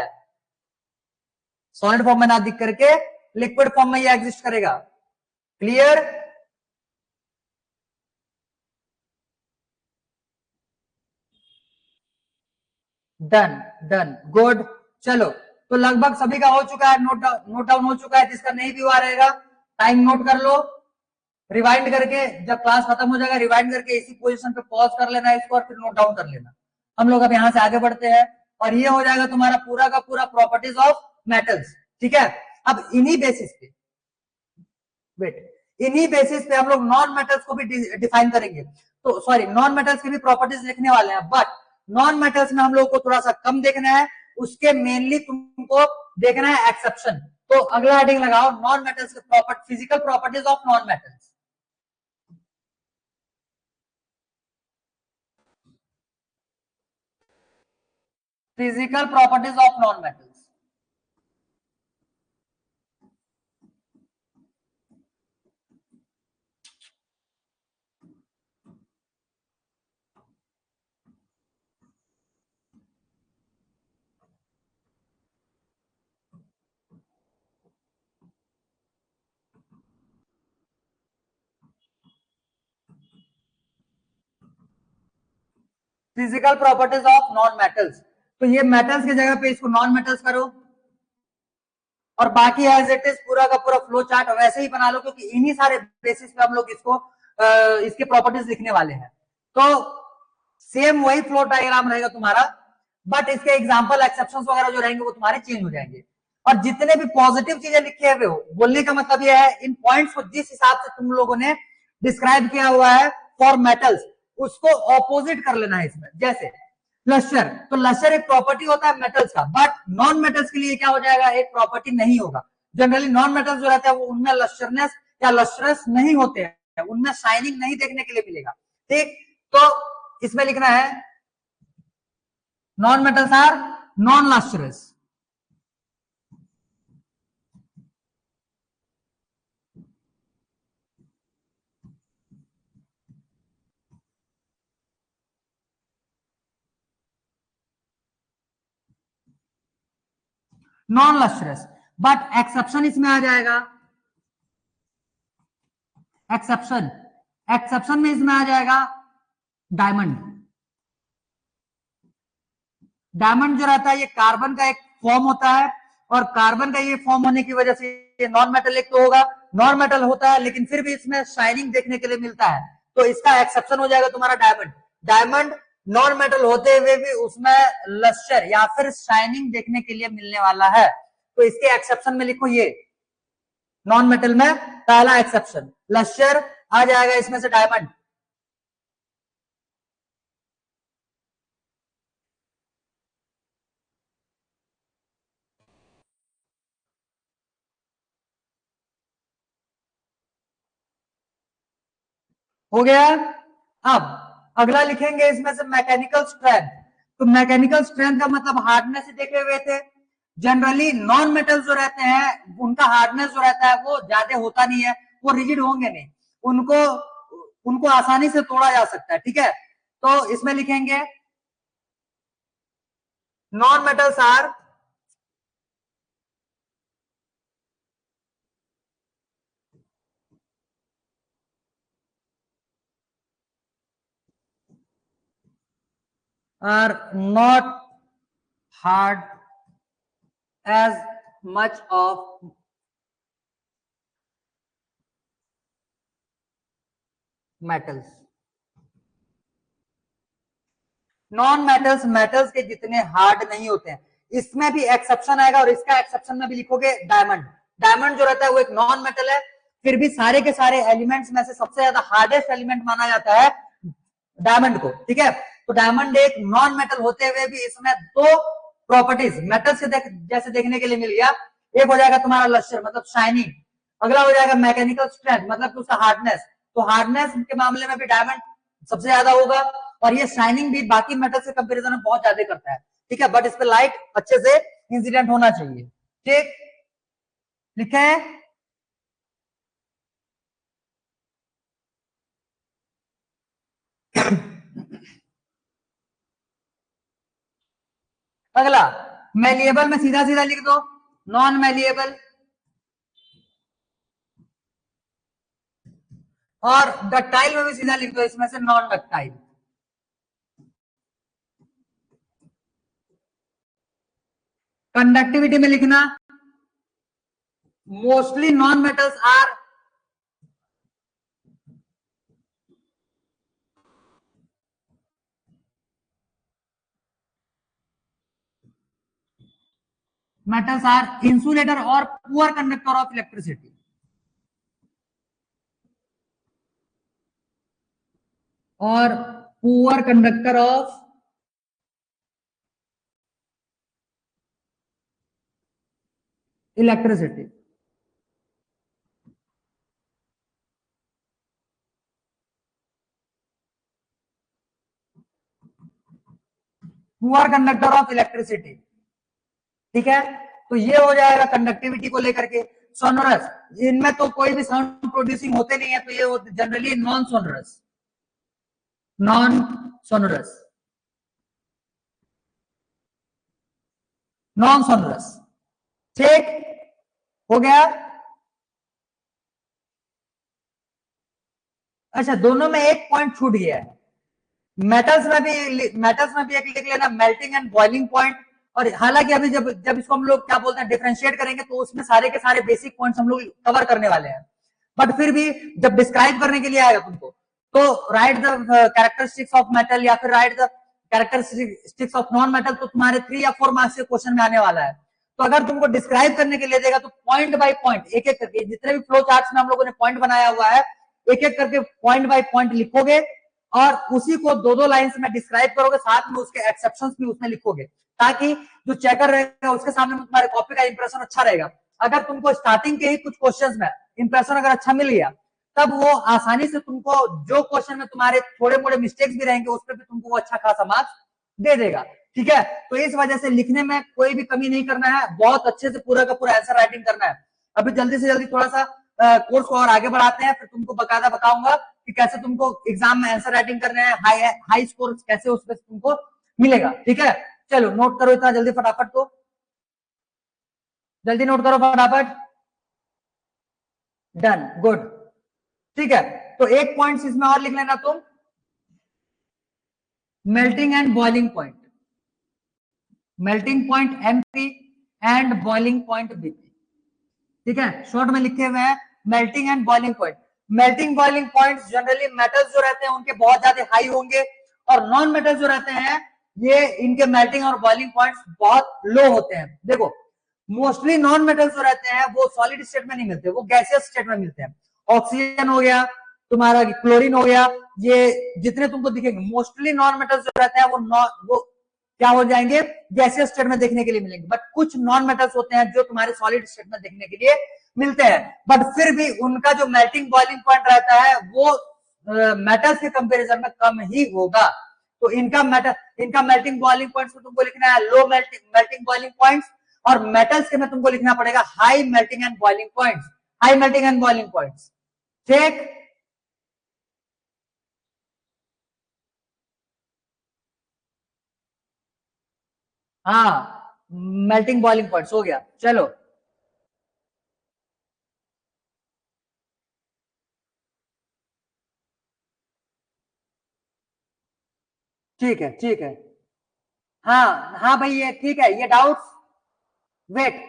सॉलिड फॉर्म में ना दिख करके लिक्विड फॉर्म में ये एग्जिस्ट करेगा। क्लियर? Done done good. चलो तो लगभग सभी का हो चुका है, नोट डाउन हो चुका है। जिसका नहीं भी हुआ रहेगा टाइम नोट कर लो, रिवाइंड करके जब क्लास खत्म हो जाएगा रिवाइंड करके इसी पोजीशन पे पॉज कर लेना इसको और फिर नोट डाउन कर लेना। हम लोग अब यहां से आगे बढ़ते हैं और ये हो जाएगा तुम्हारा पूरा का पूरा प्रॉपर्टीज ऑफ मेटल्स, ठीक है। अब इन्हीं बेसिस पे इन्हीं बेसिस पे हम लोग नॉन मेटल्स को भी डिफाइन करेंगे। तो सॉरी, नॉन मेटल्स की भी प्रॉपर्टीज लिखने वाले हैं, बट नॉन मेटल्स में हम लोग को थोड़ा सा कम देखना है, उसके मेनली तुमको देखना है एक्सेप्शन। तो अगला हेडिंग लगाओ, नॉन मेटल्स के physical properties of non metals. Physical properties of non metals. Physical properties of non metals, तो ये मेटल्स की जगह पे इसको नॉन मेटल्स करो और बाकी एज इट इज पूरा का पूरा फ्लो चार्ट वैसे ही बना लो, क्योंकि इन्हीं सारे बेसिस पे हम लोग इसको इसके प्रॉपर्टीज लिखने वाले हैं। तो सेम वही फ्लो डायग्राम रहेगा तुम्हारा, बट इसके एग्जांपल एक्सेप्शंस वगैरह जो रहेंगे वो तुम्हारे चेंज हो जाएंगे। और जितने भी पॉजिटिव चीजें लिखे हुए हो, बोलने का मतलब यह है इन पॉइंट्स को जिस हिसाब से तुम लोगों ने डिस्क्राइब किया हुआ है फॉर मेटल्स, उसको ऑपोजिट कर लेना है इसमें। जैसे लश्चर, तो लश्चर एक प्रॉपर्टी होता है मेटल्स का, बट नॉन मेटल्स के लिए क्या हो जाएगा, एक प्रॉपर्टी नहीं होगा। जनरली नॉन मेटल्स जो रहता है वो उनमें लश्चरनेस या लश्चरस नहीं होते हैं, उनमें शाइनिंग नहीं देखने के लिए मिलेगा, ठीक। तो इसमें लिखना है non metals are non lustrous. Non lustrous, but exception इसमें आ जाएगा, एक्सेप्शन एक्सेप्शन में इसमें आ जाएगा डायमंड। डायमंड जो रहता है ये कार्बन का एक फॉर्म होता है, और कार्बन का ये फॉर्म होने की वजह से ये नॉन मेटेलिक तो होगा, नॉन मेटल होता है, लेकिन फिर भी इसमें शाइनिंग देखने के लिए मिलता है। तो इसका एक्सेप्शन हो जाएगा तुम्हारा डायमंड। डायमंड नॉन मेटल होते हुए भी उसमें लस्टर या फिर शाइनिंग देखने के लिए मिलने वाला है, तो इसके एक्सेप्शन में लिखो ये नॉन मेटल में पहला एक्सेप्शन लस्टर आ जाएगा इसमें से डायमंड। हो गया। अब अगला लिखेंगे इसमें से मैकेनिकल स्ट्रेंथ। तो मैकेनिकल स्ट्रेंथ का मतलब हार्डनेस देखे हुए थे। जनरली नॉन मेटल जो रहते हैं उनका हार्डनेस जो रहता है वो ज्यादा होता नहीं है, वो रिजिड होंगे नहीं, उनको उनको आसानी से तोड़ा जा सकता है, ठीक है। तो इसमें लिखेंगे non metals are not hard as much of metals। Non metals metals के जितने हार्ड नहीं होते हैं। इसमें भी एक्सेप्शन आएगा और इसका एक्सेप्शन में भी लिखोगे डायमंड। डायमंड जो रहता है वो एक नॉन मेटल है, फिर भी सारे के सारे एलिमेंट्स में से सबसे ज्यादा हार्डेस्ट एलिमेंट माना जाता है डायमंड को, ठीक है। तो डायमंड एक नॉन मेटल होते हुए भी इसमें दो प्रॉपर्टीज मेटल से जैसे देखने के लिए मिल गया। एक हो जाएगा तुम्हारा लस्टर मतलब शाइनिंग, अगला हो जाएगा मैकेनिकल स्ट्रेंथ मतलब उसका हार्डनेस। तो हार्डनेस के मामले में भी डायमंड सबसे ज्यादा होगा, और ये शाइनिंग भी बाकी मेटल से कंपेरिजन में बहुत ज्यादा करता है, ठीक है। बट इस पे लाइट अच्छे से इंसिडेंट होना चाहिए, ठीक, लिखे हैं। अगला मैलिएबल में सीधा सीधा लिख दो, नॉन मैलिएबल, और डक्टाइल में भी सीधा लिख दो इसमें से नॉन डक्टाइल। कंडक्टिविटी में लिखना mostly non metals are metals are insulator or poor conductor of electricity. और poor conductor of electricity. Poor conductor of electricity, ठीक है। तो ये हो जाएगा कंडक्टिविटी को लेकर के। सोनोरस, इनमें तो कोई भी साउंड प्रोड्यूसिंग होते नहीं है, तो ये generally non sonorous, non sonorous, non sonorous, ठीक हो गया। अच्छा, दोनों में एक पॉइंट छूट गया है। मेटल्स में भी एक लिख लेना, मेल्टिंग एंड बॉइलिंग पॉइंट। और हालांकि अभी जब जब इसको हम लोग क्या बोलते हैं डिफरेंशिएट करेंगे, तो उसमें सारे के सारे बेसिक पॉइंट्स हम लोग कवर करने वाले हैं। बट फिर भी जब डिस्क्राइब करने के लिए आएगा तुमको, तो right the characteristics of metal या फिर right the characteristics of non metal, तो तुम्हारे 3 या 4 मार्क्स के क्वेश्चन में आने वाला है। तो अगर तुमको डिस्क्राइब करने के लिए देगा, तो पॉइंट बाय पॉइंट एक एक करके, जितने भी फ्लो चार्ट्स में हम लोगों ने पॉइंट बनाया हुआ है, एक एक करके पॉइंट बाय पॉइंट लिखोगे, और उसी को 2-2 लाइन्स में डिस्क्राइब करोगे, साथ में उसके एक्सेप्शंस भी उसमें लिखोगे, ताकि जो चेकर रहेगा उसके सामने में तुम्हारे कॉपी का इंप्रेशन अच्छा रहेगा। अगर तुमको स्टार्टिंग के ही कुछ क्वेश्चंस में इंप्रेशन अगर अच्छा मिल गया, तब वो आसानी से तुमको जो क्वेश्चन में तुम्हारे थोड़े मोड़े मिस्टेक्स भी रहेंगे, उस पर भी तुमको वो अच्छा खासा मार्क्स दे देगा, ठीक है। तो इस वजह से लिखने में कोई भी कमी नहीं करना है, बहुत अच्छे से पूरा का पूरा आंसर राइटिंग करना है। अभी जल्दी से जल्दी थोड़ा सा कोर्स को और आगे बढ़ाते हैं, फिर तुमको बकायदा बताऊंगा कि कैसे तुमको एग्जाम में आंसर राइटिंग करने हैं, हाई स्कोर कैसे उस पर तुमको मिलेगा, ठीक है। चलो नोट करो इतना जल्दी फटाफट, तो जल्दी नोट करो फटाफट। डन, गुड, ठीक है। तो एक पॉइंट इसमें और लिख लेना तुम, melting and boiling point, melting point MP and boiling point BP, ठीक है। शॉर्ट में लिखे हुए हैं melting and boiling point. Melting boiling points generally metals जो रहते हैं उनके बहुत ज्यादा हाई होंगे, और नॉन मेटल्स जो रहते हैं ये इनके मेल्टिंग और बॉइलिंग पॉइंट्स बहुत लो होते हैं। देखो, मोस्टली नॉन मेटल्स जो रहते हैं वो सॉलिड स्टेट में नहीं मिलते, वो गैसियस स्टेट में मिलते हैं। ऑक्सीजन हो गया तुम्हारा, क्लोरीन हो गया, ये जितने तुमको दिखेंगे मोस्टली नॉन मेटल्स जो रहते हैं वो क्या हो जाएंगे, गैसियस स्टेट में देखने के लिए मिलेंगे। बट कुछ नॉन मेटल्स होते हैं जो तुम्हारे सॉलिड स्टेट में देखने के लिए मिलते हैं, बट फिर भी उनका जो मेल्टिंग बॉइलिंग पॉइंट रहता है वो मेटल्स के कंपैरिजन में कम ही होगा। तो इनका मेल्टिंग बॉइलिंग पॉइंट्स में तुमको लिखना है लो मेल्टिंग बॉइलिंग पॉइंट्स, और मेटल्स के में तुमको लिखना पड़ेगा high melting and boiling points, high melting and boiling points, ठीक। हाँ, मेल्टिंग बॉइलिंग पॉइंट्स हो गया, चलो। ठीक है, ठीक है। हाँ हाँ भाई, ये ठीक है। ये डाउट्स, वेट,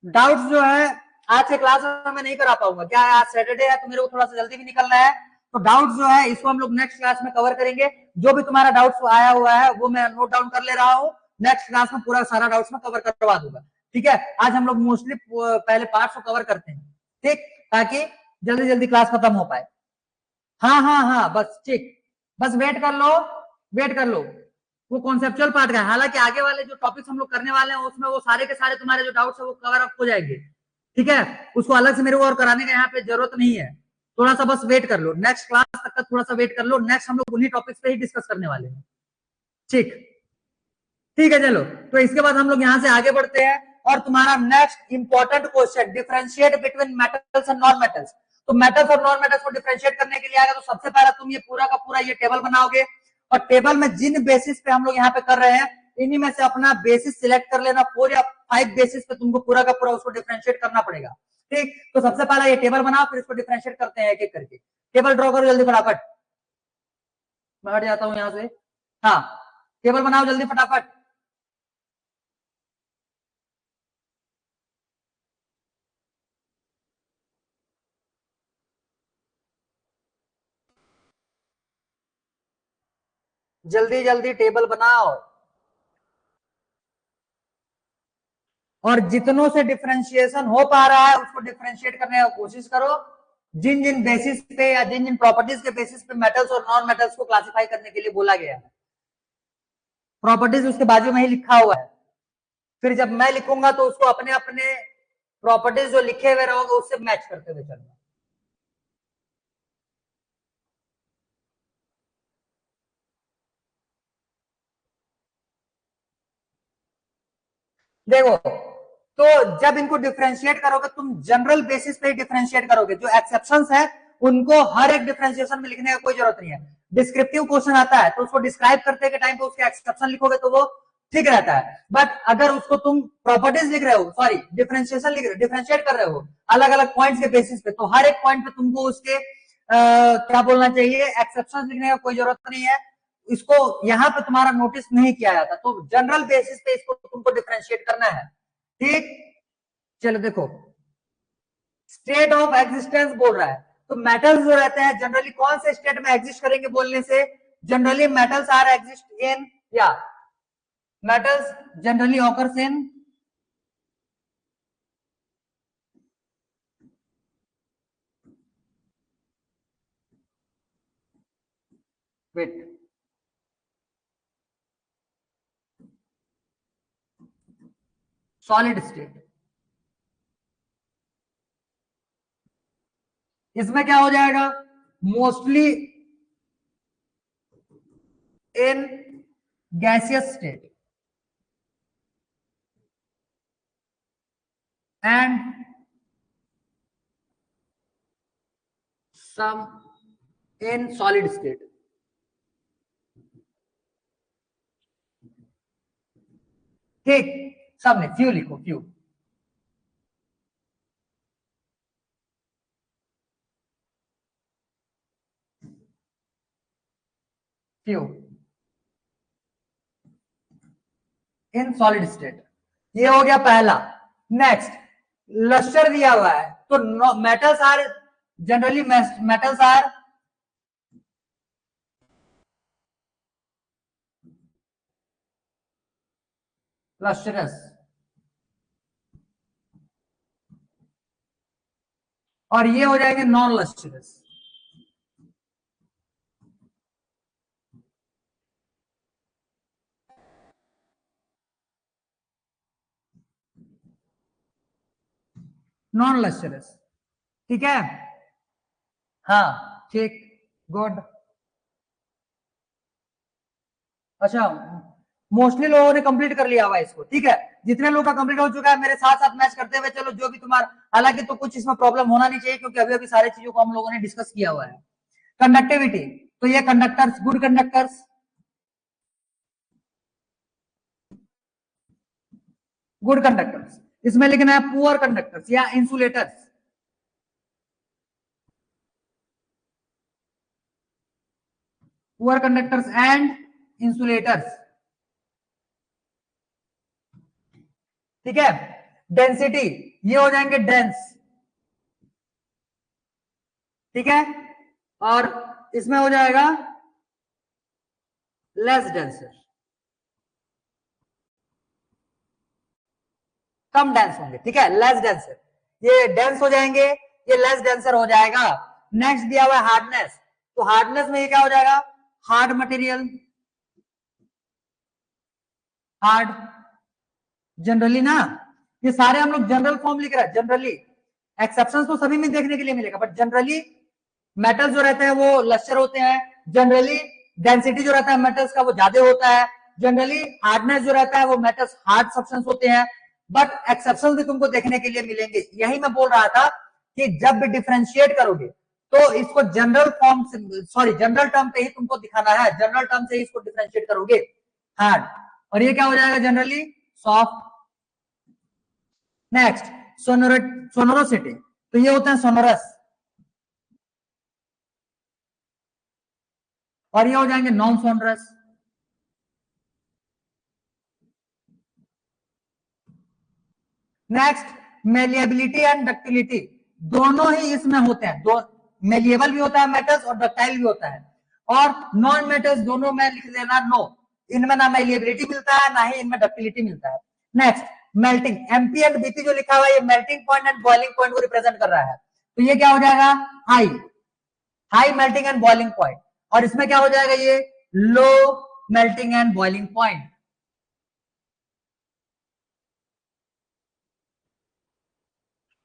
डाउट्स जो है आज के क्लास में मैं नहीं करा पाऊंगा, क्या है आज सैटरडे है, तो मेरे को थोड़ा सा जल्दी भी निकलना है। तो डाउट्स जो है इसको हम लोग नेक्स्ट क्लास में कवर करेंगे। जो भी तुम्हारा डाउट्स आया हुआ है वो मैं नोट डाउन कर ले रहा हूँ, नेक्स्ट क्लास में पूरा सारा डाउट्स में कवर करवा दूंगा, ठीक है। आज हम लोग मोस्टली पहले पार्ट्स को कवर करते हैं, ठीक, ताकि जल्दी जल्दी क्लास खत्म हो पाए। हाँ हाँ हाँ, बस ठीक, बस वेट कर लो, वेट कर लो, वो कॉन्सेप्चुअल पार्ट का है। हालांकि आगे वाले जो टॉपिक्स हम लोग करने वाले हैं उसमें वो सारे के सारे तुम्हारे जो डाउट्स है वो कवर अप हो जाएंगे, ठीक है। उसको अलग से मेरे को और कराने का यहाँ पे जरूरत नहीं है। थोड़ा सा बस वेट कर लो, नेक्स्ट क्लास तक का थोड़ा सा वेट कर लो। नेक्स्ट हम लोग उन्हीं टॉपिक्स पे ही डिस्कस करने वाले हैं, ठीक। ठीक है चलो, तो इसके बाद हम लोग यहाँ से आगे बढ़ते हैं। और तुम्हारा next important question, differentiate between metals and non metals. तो मेटल्स और नॉन मेटल्स को डिफरेंशिएट करने के लिए आएगा, तो सबसे पहले तुम ये पूरा का पूरा ये टेबल बनाओगे, और टेबल में जिन बेसिस पे हम लोग यहाँ पे कर रहे हैं इन्हीं में से अपना बेसिस सिलेक्ट कर लेना। 4 या 5 बेसिस पे तुमको पूरा का पूरा उसको डिफरेंशिएट करना पड़ेगा, ठीक। तो सबसे पहले ये टेबल बनाओ, फिर इसको डिफरेंशिएट करते हैं एक एक करके। टेबल ड्रॉ करो जल्दी फटाफट, मैं हट जाता हूँ यहाँ से। हाँ, टेबल बनाओ जल्दी फटाफट। जल्दी जल्दी टेबल बनाओ, और जितनों से डिफरेंशिएशन हो पा रहा है उसको डिफरेंशिएट करने की कोशिश करो। जिन जिन बेसिस पे या जिन जिन प्रॉपर्टीज के बेसिस पे मेटल्स और नॉन मेटल्स को क्लासिफाई करने के लिए बोला गया है, प्रॉपर्टीज उसके बाजू में ही लिखा हुआ है। फिर जब मैं लिखूंगा तो उसको अपने अपने प्रॉपर्टीज जो लिखे हुए रहोगे उससे मैच करते हुए चलना। देखो, तो जब इनको डिफरेंशिएट करोगे तुम जनरल बेसिस पे ही डिफरेंशिएट करोगे। जो एक्सेप्शंस है उनको हर एक डिफरेंशिएशन में लिखने का कोई जरूरत नहीं है। डिस्क्रिप्टिव क्वेश्चन आता है तो उसको डिस्क्राइब करते के टाइम पे उसके एक्सेप्शन लिखोगे तो वो ठीक रहता है। बट अगर उसको तुम प्रॉपर्टीज लिख रहे हो, सॉरी डिफरेंशिएशन लिख रहे हो, डिफरेंशिएट कर रहे हो अलग अलग पॉइंट्स के बेसिस पे, तो हर एक पॉइंट पे तुमको उसके क्या बोलना चाहिए, एक्सेप्शन लिखने का कोई जरूरत नहीं है। इसको यहाँ पे तुम्हारा नोटिस नहीं किया जाता, तो जनरल बेसिस पे इसको तुमको डिफरेंशिएट करना है, ठीक। चलो देखो, स्टेट ऑफ एग्जिस्टेंस बोल रहा है, तो मेटल्स जो रहते हैं जनरली कौन से स्टेट में एग्जिस्ट करेंगे बोलने से, generally metals are exist in, या metals generally occurs in wet solid state. इसमें क्या हो जाएगा, mostly in gaseous state and some in solid state, ठीक। सबने फ्यू लिखो, few. Few in solid state, ये हो गया पहला। नेक्स्ट, लस्टर दिया हुआ है, तो metals are generally metals are lustrous, और ये हो जाएंगे नॉन लस्टरस। नॉन लस्टरस, ठीक है। हाँ ठीक, गुड। अच्छा, मोस्टली लोगों ने कंप्लीट कर लिया हुआ है इसको, ठीक है। जितने लोग का कंप्लीट हो चुका है मेरे साथ साथ मैच करते हुए चलो, जो भी तुम्हारा, हालांकि तो कुछ इसमें प्रॉब्लम होना नहीं चाहिए क्योंकि अभी अभी सारी चीजों को हम लोगों ने डिस्कस किया हुआ है। कंडक्टिविटी, तो ये conductors, good conductors, good conductors. इसमें लिखना है पुअर कंडक्टर्स या insulators, poor conductors and insulators, ठीक है। डेंसिटी, ये हो जाएंगे डेंस, ठीक है। और इसमें हो जाएगा लेस डेंसर, कम डेंस होंगे, ठीक है, लेस डेंसर। ये डेंस हो जाएंगे, ये लेस डेंसर हो जाएगा। नेक्स्ट दिया हुआ है हार्डनेस, तो हार्डनेस में ये क्या हो जाएगा, हार्ड मटेरियल, हार्ड, जनरली ना, ये सारे हम लोग जनरल फॉर्म लिख रहे हैं जनरली, एक्सेप्शंस तो सभी में देखने के लिए मिलेगा, बट जनरली मेटल्स जो रहते हैं वो लस्टर होते हैं, जनरली डेंसिटी जो रहता है मेटल्स का वो ज्यादा होता है, जनरली हार्डनेस जो रहता है वो मेटल्स हार्ड सब्सटेंस होते हैं, बट एक्सेप्शन भी तुमको देखने के लिए मिलेंगे। यही मैं बोल रहा था कि जब भी डिफ्रेंशिएट करोगे तो इसको जनरल फॉर्म से, सॉरी जनरल टर्म पे ही तुमको दिखाना है, जनरल टर्म से ही इसको डिफ्रेंशिएट करोगे हार्ड, और ये क्या हो जाएगा जनरली सॉफ्ट। नेक्स्ट सोनोरोसिटी, तो ये होते हैं सोनोरस, और ये हो जाएंगे non sonorous. Next malleability and ductility, दोनों ही इसमें होते हैं, दो मेलिएबल भी होता है मेटल्स और डक्टाइल भी होता है, और नॉन मेटल्स दोनों में लिख देना नो, इनमें ना मेलिएबिलिटी मिलता है ना ही इनमें डक्टिलिटी मिलता है। Next melting, MP and BP जो लिखा हुआ है ये melting point and boiling point को रिप्रेजेंट कर रहा है, तो ये क्या हो जाएगा high, high melting and boiling point, और इसमें क्या हो जाएगा ये low melting and boiling point.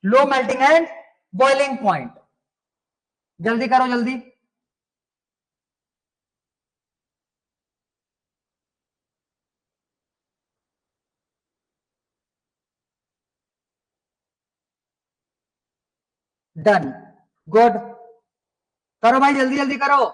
Low melting and boiling point, जल्दी करो जल्दी। डन, गुड, करो भाई जल्दी जल्दी करो।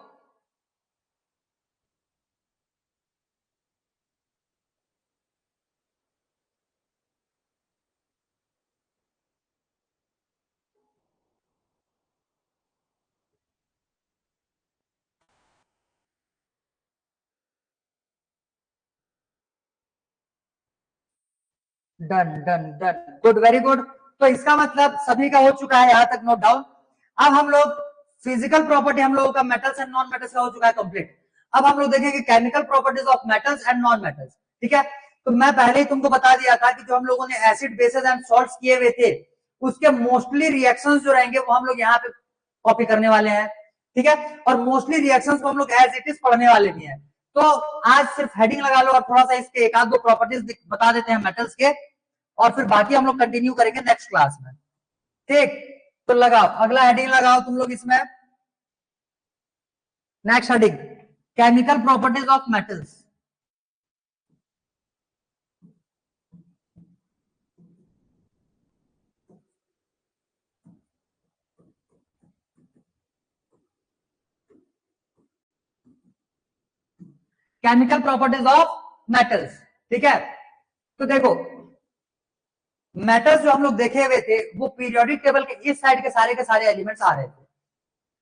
Done done done, good, very good. तो इसका मतलब सभी का हो चुका है यहां तक नोट डाउन। अब हम लोग फिजिकल प्रॉपर्टी हम लोगों का मेटल्स एंड नॉन मेटल्स का हो चुका है कंप्लीट। अब हम लोग देखेंगे chemical properties of metals and non metals, ठीक है। तो मैं पहले ही तुमको बता दिया था कि जो हम लोगों ने एसिड बेसेस एंड सॉल्ट्स किए हुए थे उसके मोस्टली रिएक्शंस जो रहेंगे वो हम लोग यहाँ पे कॉपी करने वाले हैं, ठीक है, और मोस्टली रिएक्शंस को हम लोग एज इट इज पढ़ने वाले भी हैं। तो आज सिर्फ हेडिंग लगा लो और थोड़ा सा इसके एक आध दो प्रॉपर्टीज बता देते हैं मेटल्स के, और फिर बाकी हम लोग कंटिन्यू करेंगे नेक्स्ट क्लास में, ठीक। तो लगाओ अगला हेडिंग लगाओ तुम लोग इसमें, next heading chemical properties of metals. Chemical properties of metals, ठीक है। तो देखो मेटल्स जो हम लोग देखे हुए थे वो पीरियोडिक टेबल के इस साइड के सारे एलिमेंट्स आ रहे थे।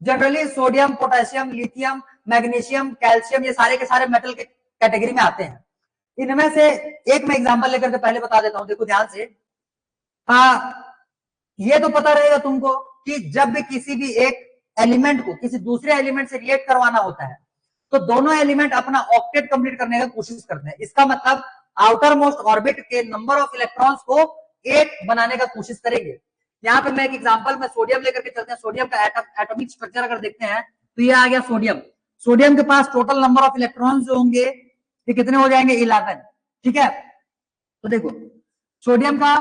Generally sodium, potassium, lithium, magnesium, calcium, ये सारे के सारे मेटल के कैटेगरी में आते हैं। इनमें से एक मैं एग्जांपल लेकर के पहले बता देता हूं, देखो ध्यान से। ये तो पता रहेगा तुमको कि जब भी किसी भी एक एलिमेंट को किसी दूसरे एलिमेंट से रिएक्ट करवाना होता है तो दोनों एलिमेंट अपना ऑक्टेट कंप्लीट करने की कोशिश करते हैं। इसका मतलब आउटर मोस्ट ऑर्बिट के नंबर ऑफ इलेक्ट्रॉन्स को 8 बनाने का कोशिश करेंगे। यहाँ पे मैं एक एग्जांपल में सोडियम लेकर के चलते हैं। सोडियम का एटॉमिक स्ट्रक्चर अगर देखते हैं तो ये आ गया सोडियम। सोडियम के पास टोटल नंबर ऑफ इलेक्ट्रॉन्स जो होंगे ये कितने हो जाएंगे 11, ठीक है। तो देखो सोडियम का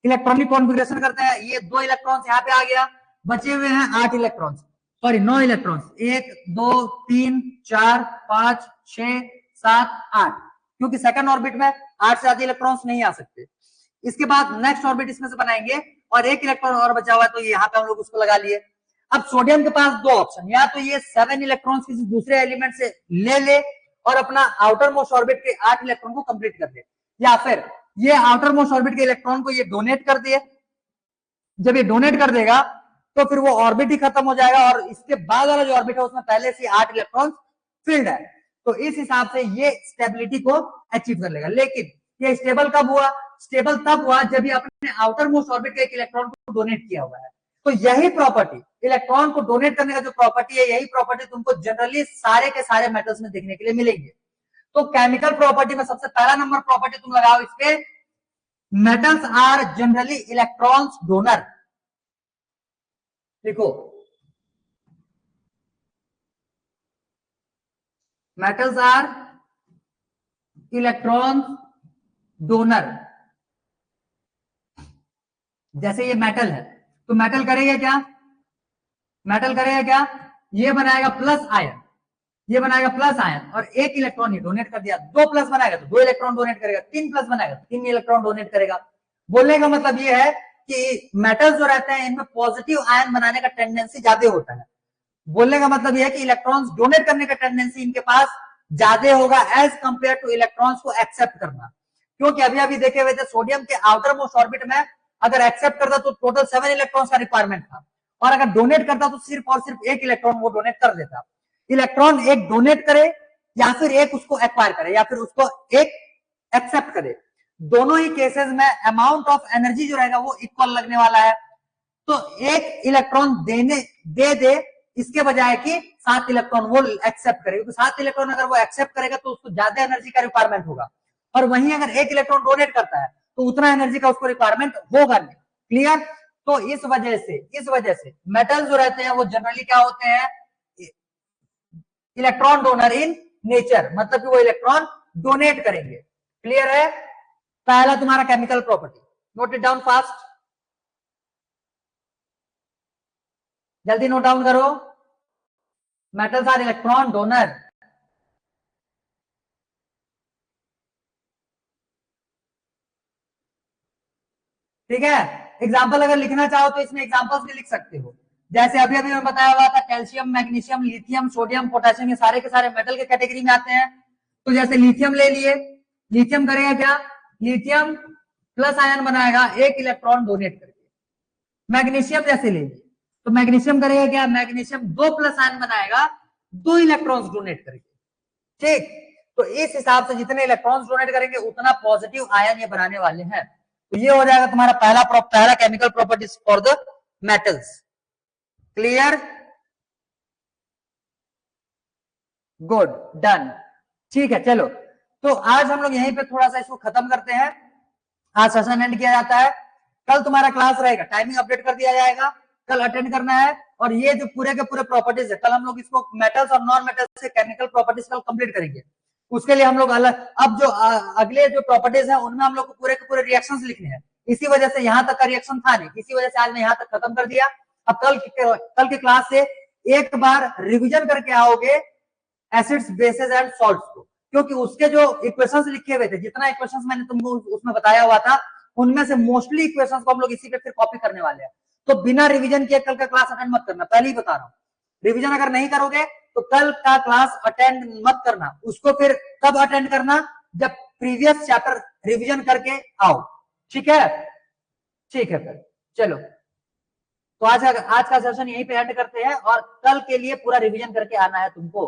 इलेक्ट्रॉनिक कॉन्फ़िगरेशन करते हैं, ये 2 इलेक्ट्रॉन्स यहाँ पे आ गया, बचे हुए हैं 8 इलेक्ट्रॉन्स, सॉरी 9 इलेक्ट्रॉन्स, 1 2 3 4 5 6 7 8, क्योंकि सेकंड ऑर्बिट में 8 से ज्यादा इलेक्ट्रॉन्स नहीं आ सकते। इसके बाद नेक्स्ट ऑर्बिट इसमें से बनाएंगे और एक इलेक्ट्रॉन और बचा हुआ है तो यहाँ पे हम लोग उसको लगा लिए। अब सोडियम के पास 2 ऑप्शन, या तो ये 7 इलेक्ट्रॉन्स किसी दूसरे एलिमेंट से ले और अपना आउटर मोस्ट ऑर्बिट के 8 इलेक्ट्रॉन को कंप्लीट कर दे, या फिर ये आउटर मोस्ट ऑर्बिट के इलेक्ट्रॉन को ये डोनेट कर दिए। जब ये डोनेट कर देगा तो फिर वो ऑर्बिट ही खत्म हो जाएगा और इसके बाद वाला जो ऑर्बिट है उसमें पहले से 8 इलेक्ट्रॉन फिल्ड है, तो इस हिसाब से ये स्टेबिलिटी को अचीव कर लेगा। लेकिन ये स्टेबल कब हुआ? स्टेबल तब हुआ जब ये अपने आउटर मोस्ट ऑर्बिट के एक इलेक्ट्रॉन को डोनेट किया हुआ है। तो यही प्रॉपर्टी, इलेक्ट्रॉन को डोनेट करने का जो प्रॉपर्टी है, यही प्रॉपर्टी तुमको जनरली सारे के सारे मेटल्स में देखने के लिए मिलेंगे। तो केमिकल प्रॉपर्टी में सबसे पहला नंबर प्रॉपर्टी तुम लगाओ इस पे, metals are generally electrons donor. देखो metals are electrons डोनर। जैसे ये मेटल है, तो मेटल करेगा क्या, मेटल करेगा क्या, ये बनाएगा प्लस आयन, ये बनाएगा प्लस आयन, और एक इलेक्ट्रॉन ही डोनेट कर दिया। दो प्लस बनाएगा तो दो इलेक्ट्रॉन डोनेट करेगा, तीन प्लस बनाएगा तो तीन इलेक्ट्रॉन डोनेट करेगा। बोलने का मतलब ये है कि मेटल्स जो रहते हैं इनमें पॉजिटिव आयन बनाने का टेंडेंसी ज्यादा होता है। बोलने का मतलब यह है कि इलेक्ट्रॉन्स डोनेट करने का टेंडेंसी इनके पास ज्यादा होगा एज कंपेयर टू इलेक्ट्रॉन्स को एक्सेप्ट करना। क्योंकि अभी अभी देखे हुए थे सोडियम के आउटर मोस्ट ऑर्बिट में अगर एक्सेप्ट करता तो टोटल 7 इलेक्ट्रॉन्स का रिक्वायरमेंट था, और अगर डोनेट करता तो सिर्फ और सिर्फ एक इलेक्ट्रॉन वो डोनेट कर देता। इलेक्ट्रॉन एक डोनेट करे या फिर एक उसको एक्वायर करे या फिर उसको एक एक्सेप्ट करे, दोनों ही केसेस में अमाउंट ऑफ एनर्जी जो रहेगा वो इक्वल लगने वाला है। तो एक इलेक्ट्रॉन देने दे इसके बजाय कि 7 इलेक्ट्रॉन वो एक्सेप्ट करे, क्योंकि 7 इलेक्ट्रॉन अगर वो एक्सेप्ट करेगा तो उसको ज्यादा एनर्जी का रिक्वायरमेंट होगा, और वहीं अगर एक इलेक्ट्रॉन डोनेट करता है तो उतना एनर्जी का उसको रिक्वायरमेंट होगा नहीं। क्लियर? तो इस वजह से मेटल जो रहते हैं वो जनरली क्या होते हैं, इलेक्ट्रॉन डोनर इन नेचर, मतलब कि वो इलेक्ट्रॉन डोनेट करेंगे। क्लियर है? पहला तुम्हारा chemical property, note it down fast, जल्दी नोट डाउन करो। Metals are electron donor. ठीक है? एग्जाम्पल अगर लिखना चाहो तो इसमें एग्जाम्पल्स भी लिख सकते हो। जैसे अभी अभी मैं बताया हुआ था calcium, magnesium, lithium, sodium, potassium, ये सारे के सारे मेटल के कैटेगरी में आते हैं। तो जैसे लिथियम ले लिए, लिथियम करेगा क्या, लिथियम प्लस आयन बनाएगा एक इलेक्ट्रॉन डोनेट करके। मैग्नीशियम जैसे ले लिए तो मैग्नीशियम करेगा क्या, मैग्नीशियम दो प्लस आयन बनाएगा दो इलेक्ट्रॉन्स डोनेट करेंगे। ठीक? तो इस हिसाब से जितने इलेक्ट्रॉन्स डोनेट करेंगे उतना पॉजिटिव आयन ये बनाने वाले हैं। तो ये हो जाएगा तुम्हारा पहला chemical properties for the metals. Clear? Good, done. ठीक है, चलो तो आज हम लोग यहीं पे थोड़ा सा इसको खत्म करते हैं। आज सेशन एंड किया जाता है। कल तुम्हारा क्लास रहेगा, टाइमिंग अपडेट कर दिया जाएगा, कल अटेंड करना है। और ये जो पूरे के पूरे प्रॉपर्टीज है, कल हम लोग इसको मेटल्स और नॉन मेटल्स के केमिकल प्रॉपर्टीज कल कंप्लीट करेंगे। उसके लिए हम लोग अलग अब जो अगले जो प्रॉपर्टीज है उनमें हम लोग को पूरे के पूरे रिएक्शंस लिखने हैं। इसी वजह से यहां तक का रिएक्शन था नहीं, इसी वजह से आज मैं यहां तक खत्म कर दिया। अब कल की क्लास से एक बार रिविजन करके आओगे एसिड्स, बेसेस एंड सॉल्ट्स को, क्योंकि उसके जो इक्वेशंस लिखे हुए थे, जितना इक्वेशंस मैंने तुमको उसमें बताया हुआ था, उनमें से मोस्टली इक्वेशंस को हम लोग इसी पे फिर कॉपी करने वाले हैं। तो बिना रिवीजन किए कल का क्लास अटेंड मत करना, पहले ही बता रहा हूं। रिवीजन अगर नहीं करोगे तो कल का क्लास अटेंड मत करना। उसको फिर कब अटेंड करना, जब प्रीवियस चैप्टर रिवीजन करके आओ। ठीक है? ठीक है, फिर चलो तो आज का सेशन यहीं पे एंड करते हैं, और कल के लिए पूरा रिवीजन करके आना है तुमको।